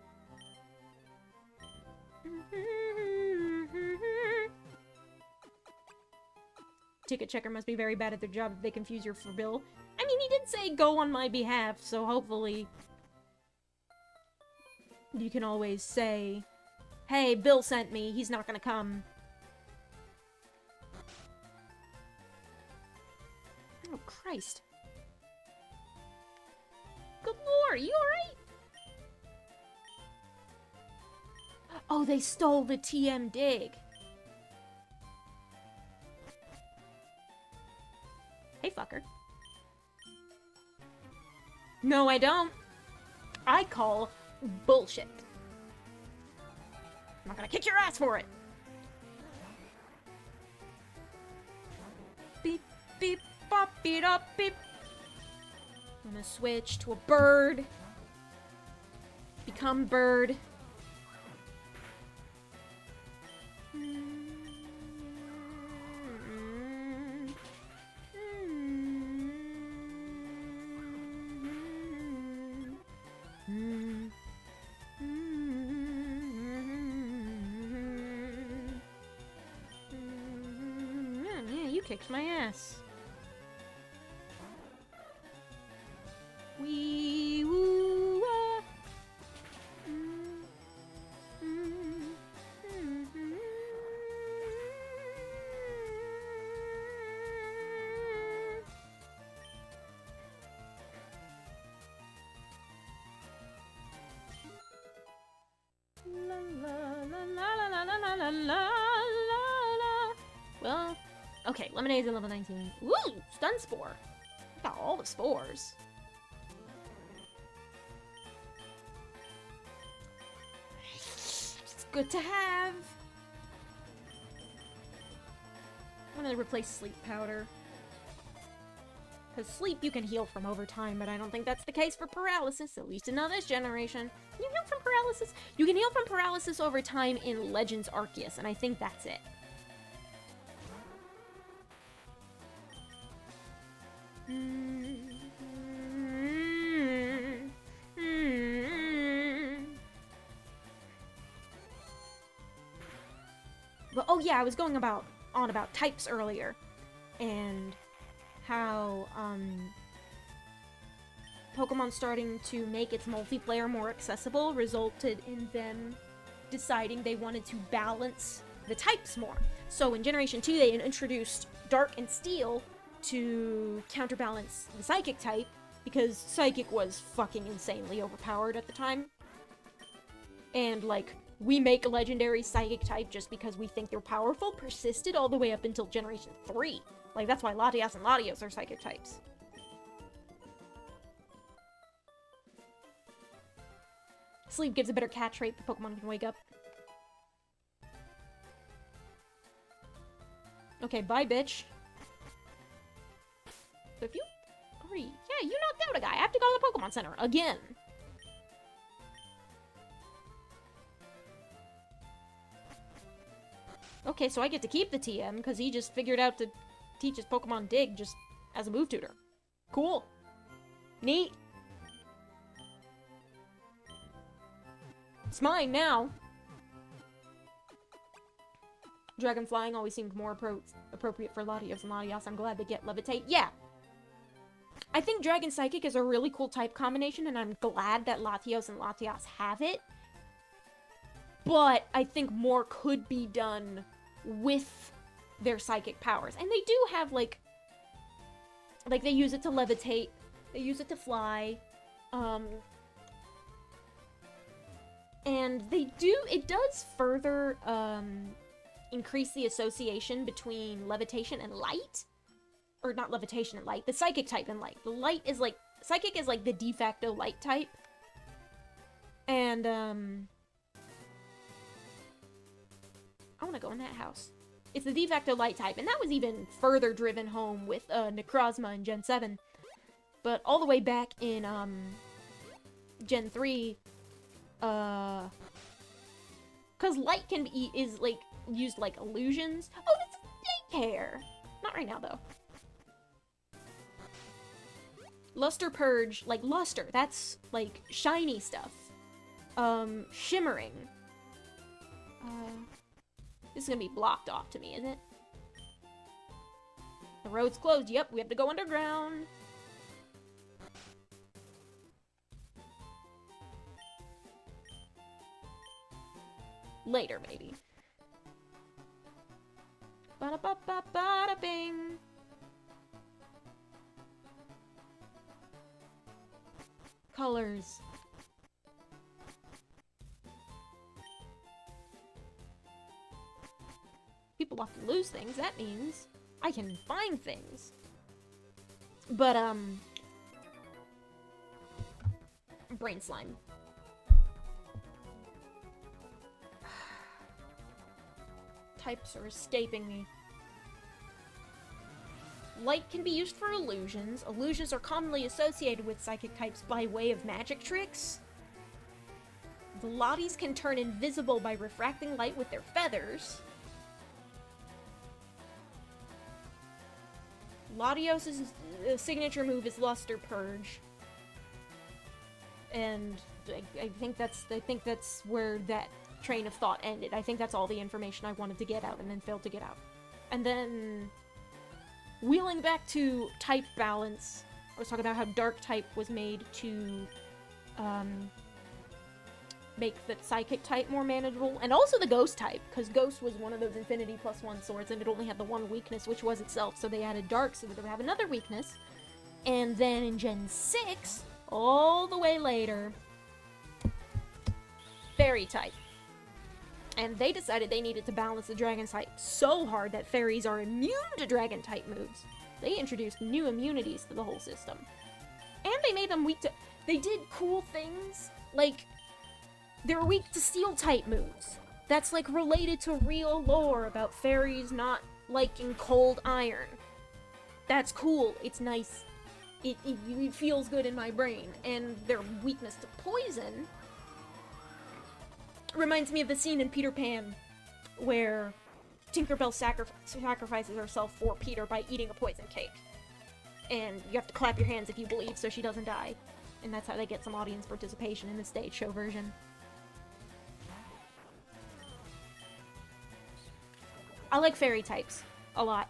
Ticket checker must be very bad at their job if they confuse you for Bill. I mean, he did say go on my behalf, so hopefully you can always say, hey, Bill sent me, he's not gonna come. Oh, Christ. Good lord, are you alright? Oh, they stole the TM dig. Hey, fucker. No, I don't. I call bullshit. I'm not gonna kick your ass for it. Beep, beep, bop, beep, up, beep. I'm gonna switch to a bird. Become bird. Yeah, you kicked my ass. Wee woo ah. La. Well, okay, Lemonade's at level 19. Woo! Stun Spore! I got all the spores. It's good to have. I'm gonna replace Sleep Powder. Because sleep you can heal from over time, but I don't think that's the case for paralysis, at least not this generation. Can you heal from paralysis? You can heal from paralysis over time in Legends Arceus, and I think that's it. But, oh yeah, I was going on about types earlier, and how, Pokemon starting to make its multiplayer more accessible resulted in them deciding they wanted to balance the types more. So in Generation 2, they introduced Dark and Steel to counterbalance the Psychic type, because Psychic was fucking insanely overpowered at the time. And, like, we make Legendary Psychic type just because we think they're powerful persisted all the way up until Generation 3. Like, that's why Latias and Latios are Psychic types. Sleep gives a better catch rate, the Pokemon can wake up. Okay, bye, bitch. So if you... Yeah, you knocked out a guy. I have to go to the Pokemon Center again. Okay, so I get to keep the TM, because he just figured out to teach his Pokemon Dig just as a move tutor. Cool. Neat. It's mine now. Dragon flying always seemed more appropriate for Latios and Latias. I'm glad they get Levitate. Yeah. I think Dragon Psychic is a really cool type combination, and I'm glad that Latios and Latias have it. But I think more could be done with their psychic powers. And they do have, like, they use it to levitate, they use it to fly, and it does further, increase the association between levitation and light. Or not levitation and light, the psychic type and light. The light is, like, psychic is, like, the de facto light type. And, I want to go in that house. It's the de facto light type, and that was even further driven home with Necrozma in Gen 7. But all the way back in Gen 3, because light is like used like illusions. Oh, that's daycare. Not right now though. Luster Purge, like luster, that's like shiny stuff. Shimmering. This is gonna be blocked off to me, isn't it? The road's closed. Yep, we have to go underground. Later, maybe. Ba-da-ba-ba-ba-da-bing. Colors. People often lose things. That means I can find things. But, brain slime. Types are escaping me. Light can be used for illusions. Illusions are commonly associated with psychic types by way of magic tricks. The Lotties can turn invisible by refracting light with their feathers. Latios' signature move is Luster Purge. And I think that's where that train of thought ended. I think that's all the information I wanted to get out and then failed to get out. And then wheeling back to type balance, I was talking about how dark type was made to make the psychic type more manageable, and also the ghost type, because ghost was one of those infinity +1 swords and it only had the one weakness, which was itself, so they added dark so that it would have another weakness. And then in Gen 6, all the way later, fairy type. And they decided they needed to balance the dragon type so hard that fairies are immune to dragon type moves. They introduced new immunities to the whole system. And they made them weak to... They did cool things, like they're weak to steel type moves. That's like related to real lore about fairies not liking cold iron. That's cool. It's nice. It feels good in my brain. And their weakness to poison reminds me of the scene in Peter Pan where Tinkerbell sacrifices herself for Peter by eating a poison cake. And you have to clap your hands if you believe so she doesn't die. And that's how they get some audience participation in the stage show version. I like fairy types a lot.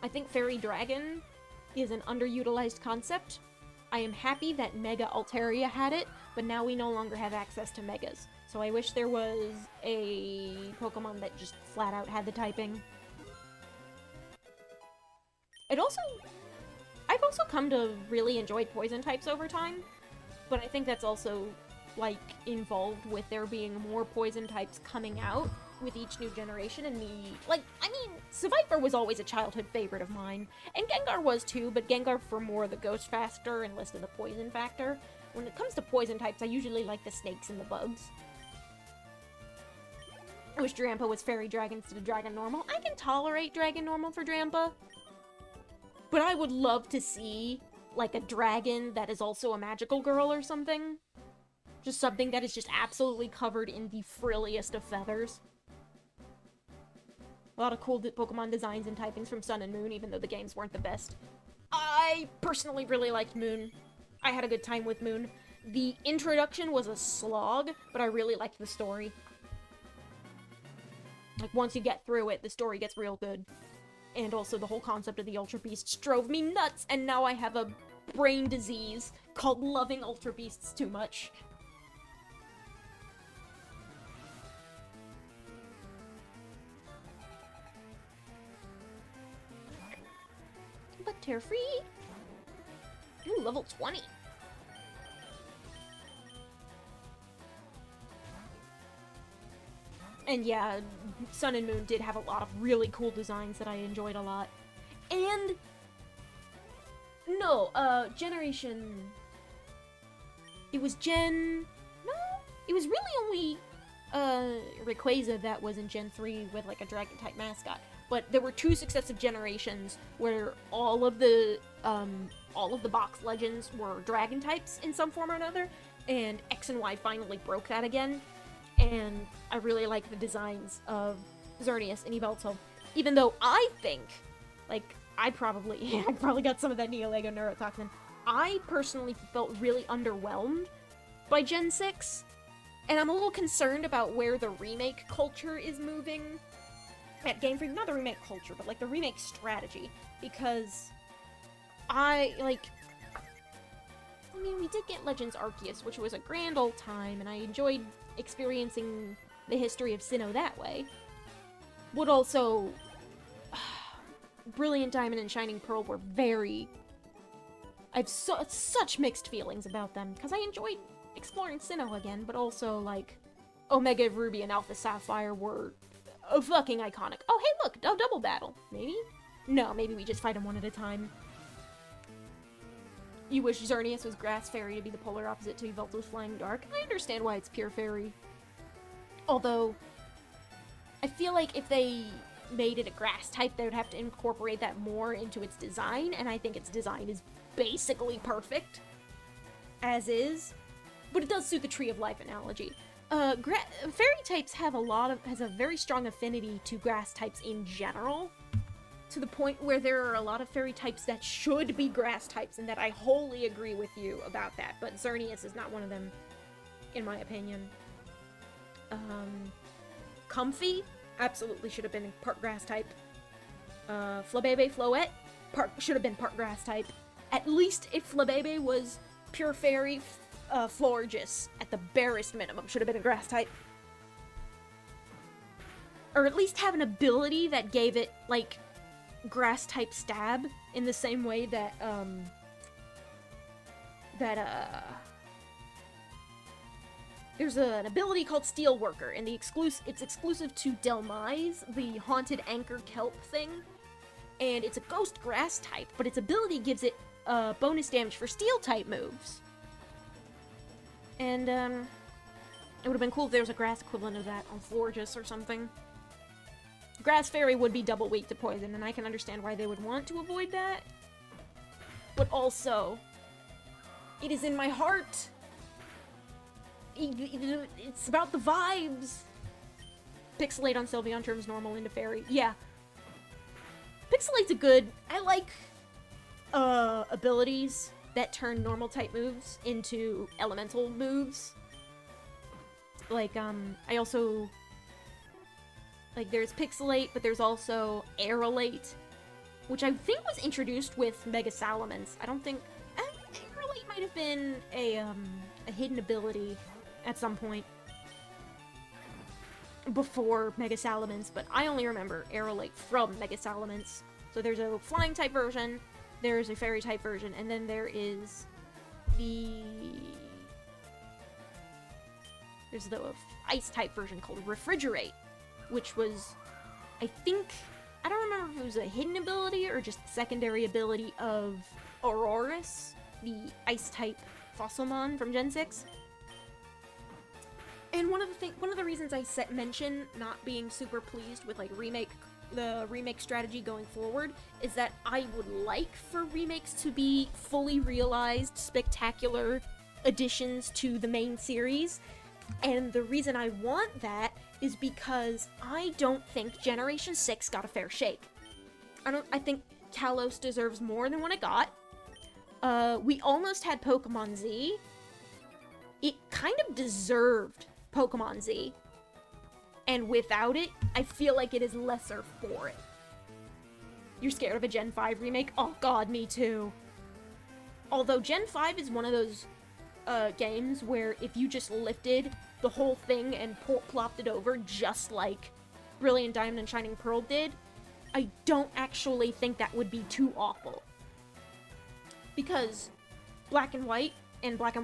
I think Fairy Dragon is an underutilized concept. I am happy that Mega Altaria had it, but now we no longer have access to Megas. So I wish there was a Pokemon that just flat out had the typing. I've also come to really enjoy poison types over time, but I think that's also, like, involved with there being more poison types coming out with each new generation, and Seviper was always a childhood favorite of mine, and Gengar was too, but Gengar for more the ghost factor and less of the poison factor. When it comes to poison types, I usually like the snakes and the bugs. I wish Drampa was Fairy Dragon instead of Dragon Normal. I can tolerate Dragon Normal for Drampa, but I would love to see, like, a dragon that is also a magical girl or something. Just something that is just absolutely covered in the frilliest of feathers. lot of cool Pokemon designs and typings from Sun and Moon, even though the games weren't the best. I personally really liked Moon. I had a good time with Moon. The introduction was a slog, but I really liked the story. Like, once you get through it, the story gets real good. And also, the whole concept of the Ultra Beasts drove me nuts, and now I have a brain disease called loving Ultra Beasts too much. But tear free. Ooh, level 20. And yeah, Sun and Moon did have a lot of really cool designs that I enjoyed a lot. And no, Generation... It was Gen... No, it was really only Rayquaza that was in Gen 3 with like a Dragon-type mascot. But there were 2 successive generations where all of the box legends were dragon types in some form or another, and X and Y finally broke that again. And I really like the designs of Xerneas and Yveltal, even though I think, like, I probably got some of that Neo-Lego neurotoxin. I personally felt really underwhelmed by Gen 6, and I'm a little concerned about where the remake culture is moving at Game Freak. Not the remake culture, but like the remake strategy, because I mean, we did get Legends Arceus, which was a grand old time, and I enjoyed experiencing the history of Sinnoh that way. But also, Brilliant Diamond and Shining Pearl were very... I have such mixed feelings about them, because I enjoyed exploring Sinnoh again, but also, like, Omega Ruby and Alpha Sapphire were fucking iconic. Oh, hey, look, double battle. Maybe? No, maybe we just fight them one at a time. You wish Xerneas was Grass Fairy to be the polar opposite to Yveltal's Flying Dark. I understand why it's Pure Fairy. Although, I feel like if they made it a grass type, they would have to incorporate that more into its design, and I think its design is basically perfect, as is. But it does suit the Tree of Life analogy. Fairy types has a very strong affinity to grass types in general, to the point where there are a lot of fairy types that should be grass types, and that I wholly agree with you about that, but Xerneas is not one of them, in my opinion. Comfy absolutely should have been part grass type. Flabebe Floette should have been part grass type. At least if Flabebe was pure fairy, Florges, at the barest minimum, should have been a grass type. Or at least have an ability that gave it, like, grass type stab, in the same way that, there's an ability called Steelworker, and it's exclusive to Delmise, the haunted anchor kelp thing, and it's a ghost grass type, but its ability gives it bonus damage for steel type moves. And it would have been cool if there was a grass equivalent of that on Florges or something. Grass Fairy would be double weak to poison, and I can understand why they would want to avoid that. But also, it is in my heart. It's about the vibes. Pixelate on Sylveon turns normal into fairy. Yeah. Pixelate's a good... I like abilities that turn normal type moves into elemental moves. Like, I also... Like, there's Pixelate, but there's also Aerolate, which I think was introduced with Mega Salamence. I don't think... Aerolate might have been a hidden ability at some point before Mega Salamence, but I only remember Aerolate from Mega Salamence. So there's a flying type version, there's a fairy type version, and then there's the ice type version called Refrigerate, which was, I don't remember if it was a hidden ability or just the secondary ability of Aurorus, the ice type Fossilmon from Gen 6. And one of the reasons I mention not being super pleased with, like, the remake strategy going forward is that I would like for remakes to be fully realized, spectacular additions to the main series. And the reason I want that is because I don't think Generation 6 got a fair shake. I think Kalos deserves more than what it got. We almost had Pokemon Z. It kind of deserved Pokemon Z. And without it, I feel like it is lesser for it. You're scared of a Gen 5 remake? Oh god, me too. Although Gen 5 is one of those games where if you just lifted the whole thing and plopped it over just like Brilliant Diamond and Shining Pearl did, I don't actually think that would be too awful. Because Black and White, Black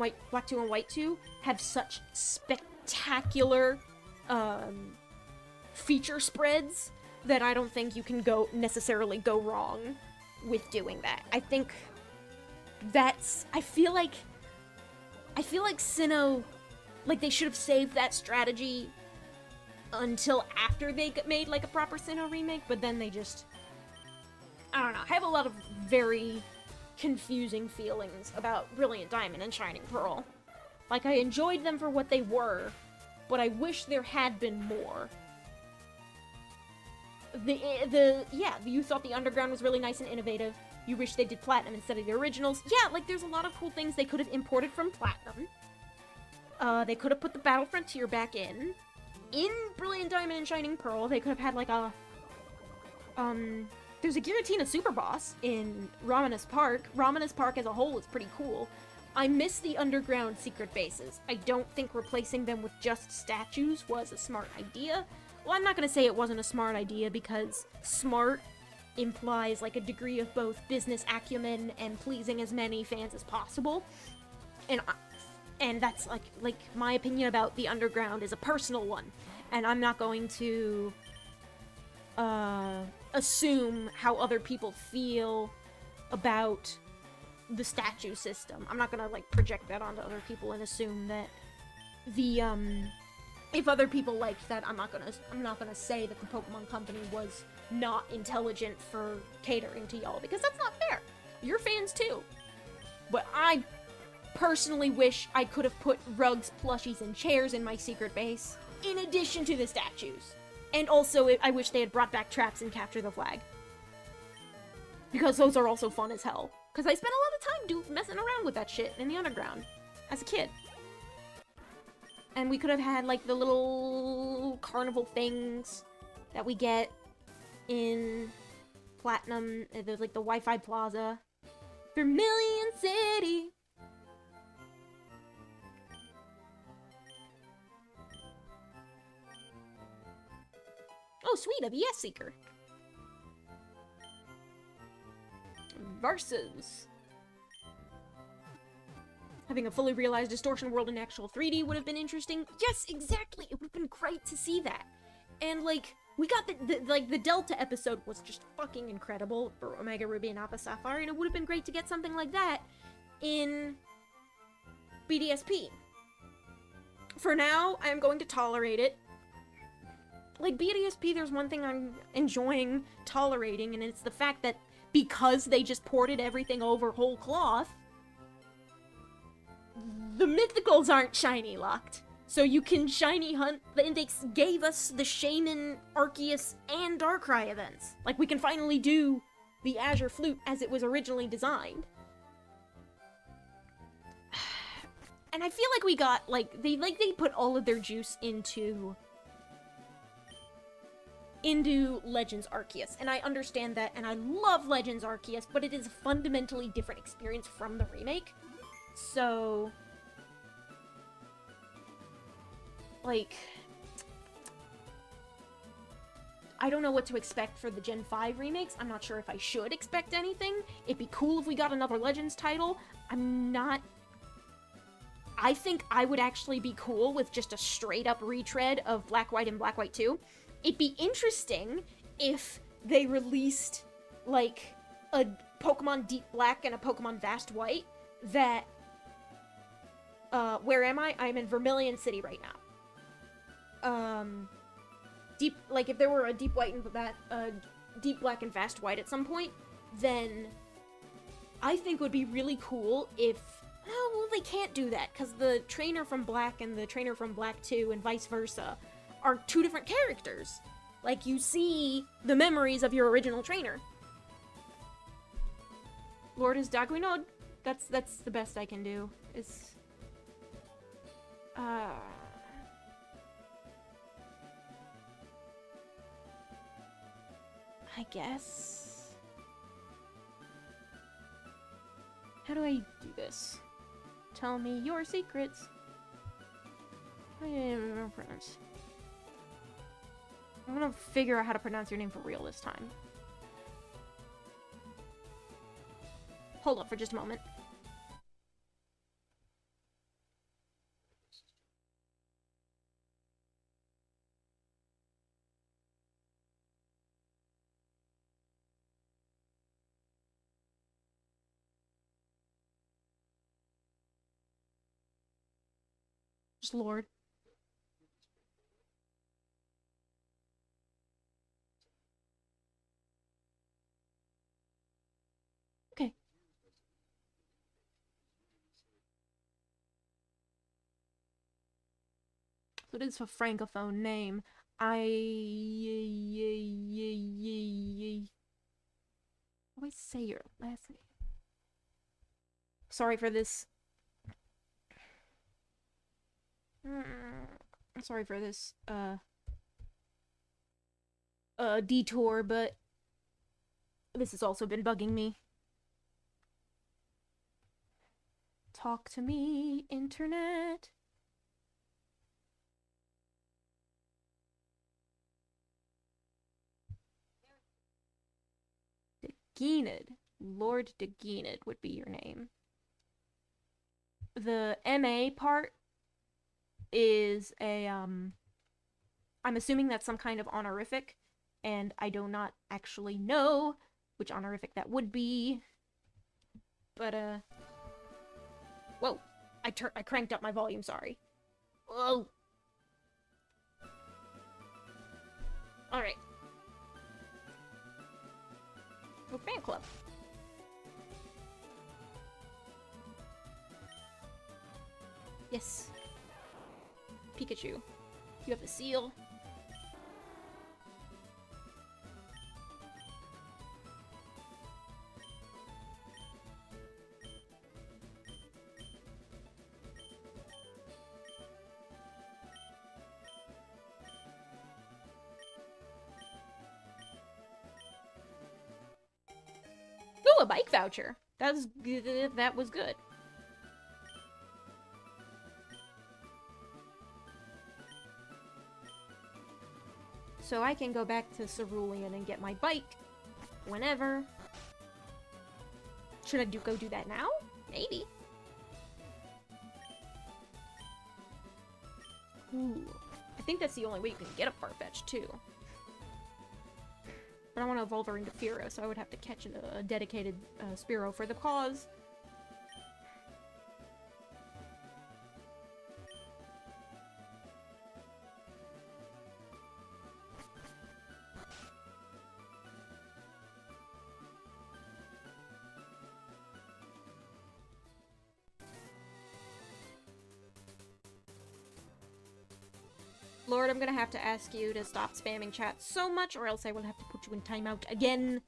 2 and White 2 have such spectacular feature spreads that I don't think you can necessarily go wrong with doing that. I think I feel like Sinnoh, like, they should have saved that strategy until after they made, like, a proper Sinnoh remake, but then they just, I don't know, I have a lot of very confusing feelings about Brilliant Diamond and Shining Pearl. Like, I enjoyed them for what they were, but I wish there had been more. You thought the Underground was really nice and innovative. You wish they did Platinum instead of the originals. Yeah, like, there's a lot of cool things they could have imported from Platinum. They could have put the Battle Frontier back in. In Brilliant Diamond and Shining Pearl, they could have had, like, there's a Giratina Super Boss in Ramanas Park. Ramanas Park as a whole is pretty cool. I miss the underground secret bases. I don't think replacing them with just statues was a smart idea. Well, I'm not gonna say it wasn't a smart idea, because smart implies, like, a degree of both business acumen and pleasing as many fans as possible. And that's, like, my opinion about the Underground is a personal one. And I'm not going to, assume how other people feel about the statue system. I'm not gonna, like, project that onto other people and assume that the, if other people liked that, I'm not gonna say that the Pokemon Company was not intelligent for catering to y'all, because that's not fair. You're fans too. But I personally wish I could have put rugs, plushies, and chairs in my secret base, in addition to the statues. And also, I wish they had brought back traps and Capture the Flag. Because those are also fun as hell. Because I spent a lot of time messing around with that shit in the Underground as a kid. And we could have had, like, the little carnival things that we get in Platinum, like the Wi-Fi Plaza. Vermilion City! Oh, sweet, a BS Seeker. Versus. Having a fully realized distortion world in actual 3D would have been interesting. Yes, exactly! It would have been great to see that. And, like, we got the Delta episode was just fucking incredible for Omega Ruby and Alpha Sapphire, and it would have been great to get something like that in BDSP. For now, I'm going to tolerate it. Like, BDSP, there's one thing I'm enjoying tolerating, and it's the fact that because they just ported everything over whole cloth, the mythicals aren't shiny locked. So you can shiny hunt, and they gave us the Shaman, Arceus, and Darkrai events. Like, we can finally do the Azure Flute as it was originally designed. And I feel like we got, they put all of their juice into Legends Arceus, and I understand that, and I love Legends Arceus, but it is a fundamentally different experience from the remake. So, like, I don't know what to expect for the Gen 5 remakes. I'm not sure if I should expect anything. It'd be cool if we got another Legends title. I think I would actually be cool with just a straight-up retread of Black, White, and Black, White 2. It'd be interesting if they released, like, a Pokemon Deep Black and a Pokemon Vast White that, where am I? I'm in Vermilion City right now. If there were a Deep White and Deep Black and Vast White at some point, then I think would be really cool if, oh, well, they can't do that, because the trainer from Black and the trainer from Black 2 and vice versa are two different characters. Like, you see the memories of your original trainer. Lord is Daguinod. That's the best I can do. It's... I guess... How do I do this? Tell me your secrets. I didn't even pronounce. I'm gonna figure out how to pronounce your name for real this time. Hold up for just a moment. Just Lord. Okay. So it is a francophone name. How do I say your last name? Sorry for this. I'm sorry for this, detour, but this has also been bugging me. Talk to me, internet. Degenid. Lord Degenid would be your name. The MA part is a, I'm assuming that's some kind of honorific, and I do not actually know which honorific that would be. But, whoa. I cranked up my volume, sorry. Whoa. Alright. Oh, fan club. Yes. Pikachu. You have the seal. Ooh, a bike voucher. That was good. So I can go back to Cerulean and get my bike whenever. Should I go do that now? Maybe. Ooh. I think that's the only way you can get a Farfetch, too. But I want to evolve her into Fearow, so I would have to catch a dedicated Spearow for the cause. Lord, I'm gonna have to ask you to stop spamming chat so much, or else I will have to put you in timeout again.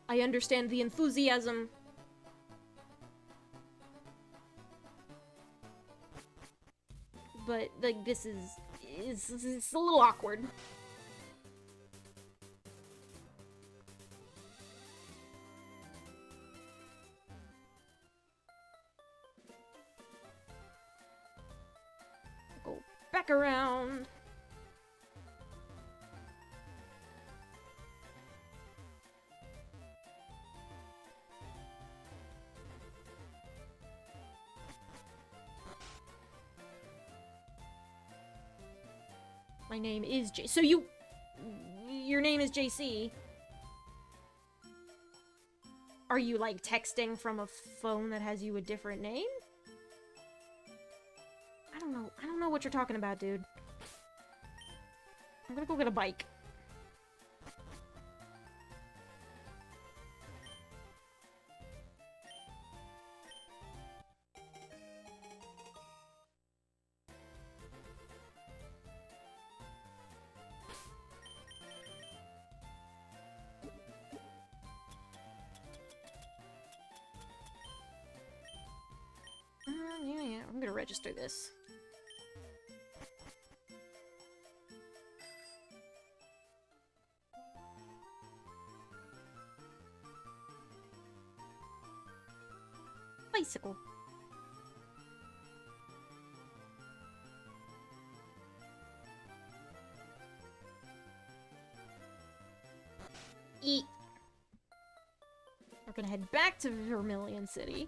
I understand the enthusiasm. But, like, this is it's a little awkward. Go back around. My name is J. So your name is JC. Are you like texting from a phone that has you a different name? I don't know. I don't know what you're talking about, dude. I'm gonna go get a bike. register this. Bicycle. Eat. We're gonna head back to Vermilion City.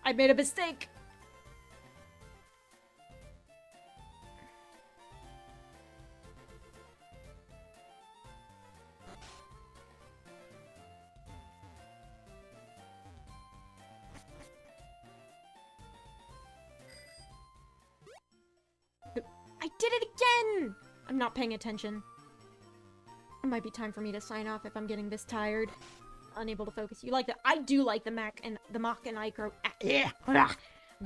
I made a mistake! I did it again! I'm not paying attention. It might be time for me to sign off if I'm getting this tired. Unable to focus. You like the— I do like the Mac and the Mach and Icro. I'm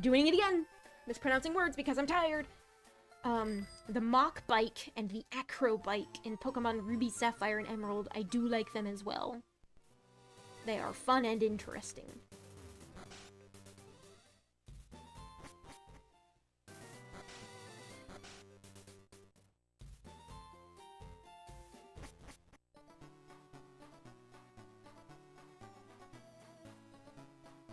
doing it again! Mispronouncing words because I'm tired. The Mach bike and the Acro bike in Pokemon Ruby, Sapphire, and Emerald, I do like them as well. They are fun and interesting.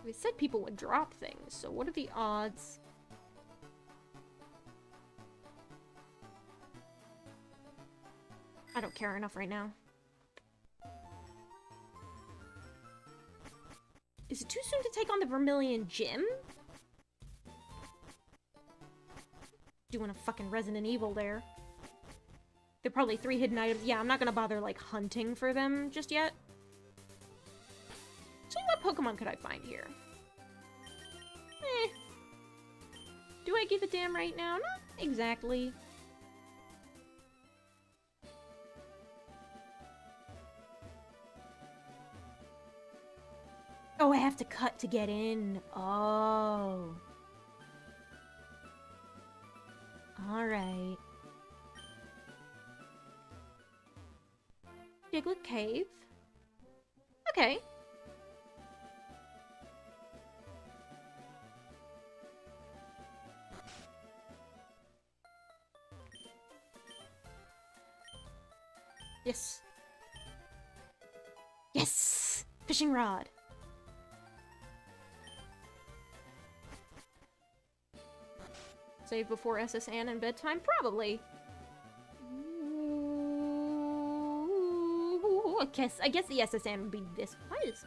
We said people would drop things, so what are the odds? I don't care enough right now. Is it too soon to take on the Vermilion Gym? Doing a fucking Resident Evil there. There are probably 3 hidden items. Yeah, I'm not gonna bother, like, hunting for them just yet. So what Pokemon could I find here? Do I give a damn right now? Not exactly. Oh, I have to cut to get in. Oh. Alright. Diglett Cave. Okay. Yes. Yes! Fishing rod. Save before SS Anne and bedtime? Probably. Ooh, I guess the SS Anne would be this. What is?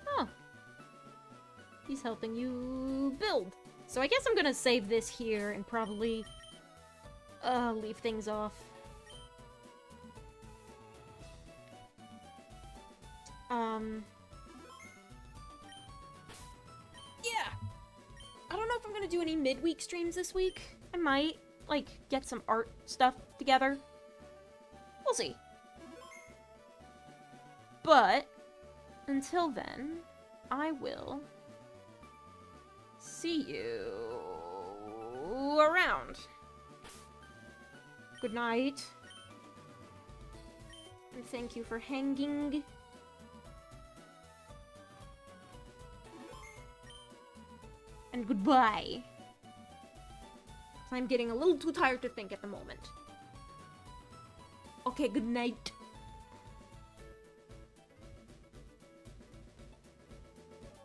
Oh. He's helping you build. So I guess I'm gonna save this here and probably leave things off. Yeah. I don't know if I'm gonna do any midweek streams this week. I might, like, get some art stuff together. We'll see. But, until then, I will see you around. Good night. And thank you for hanging. And goodbye. I'm getting a little too tired to think at the moment. Okay, good night.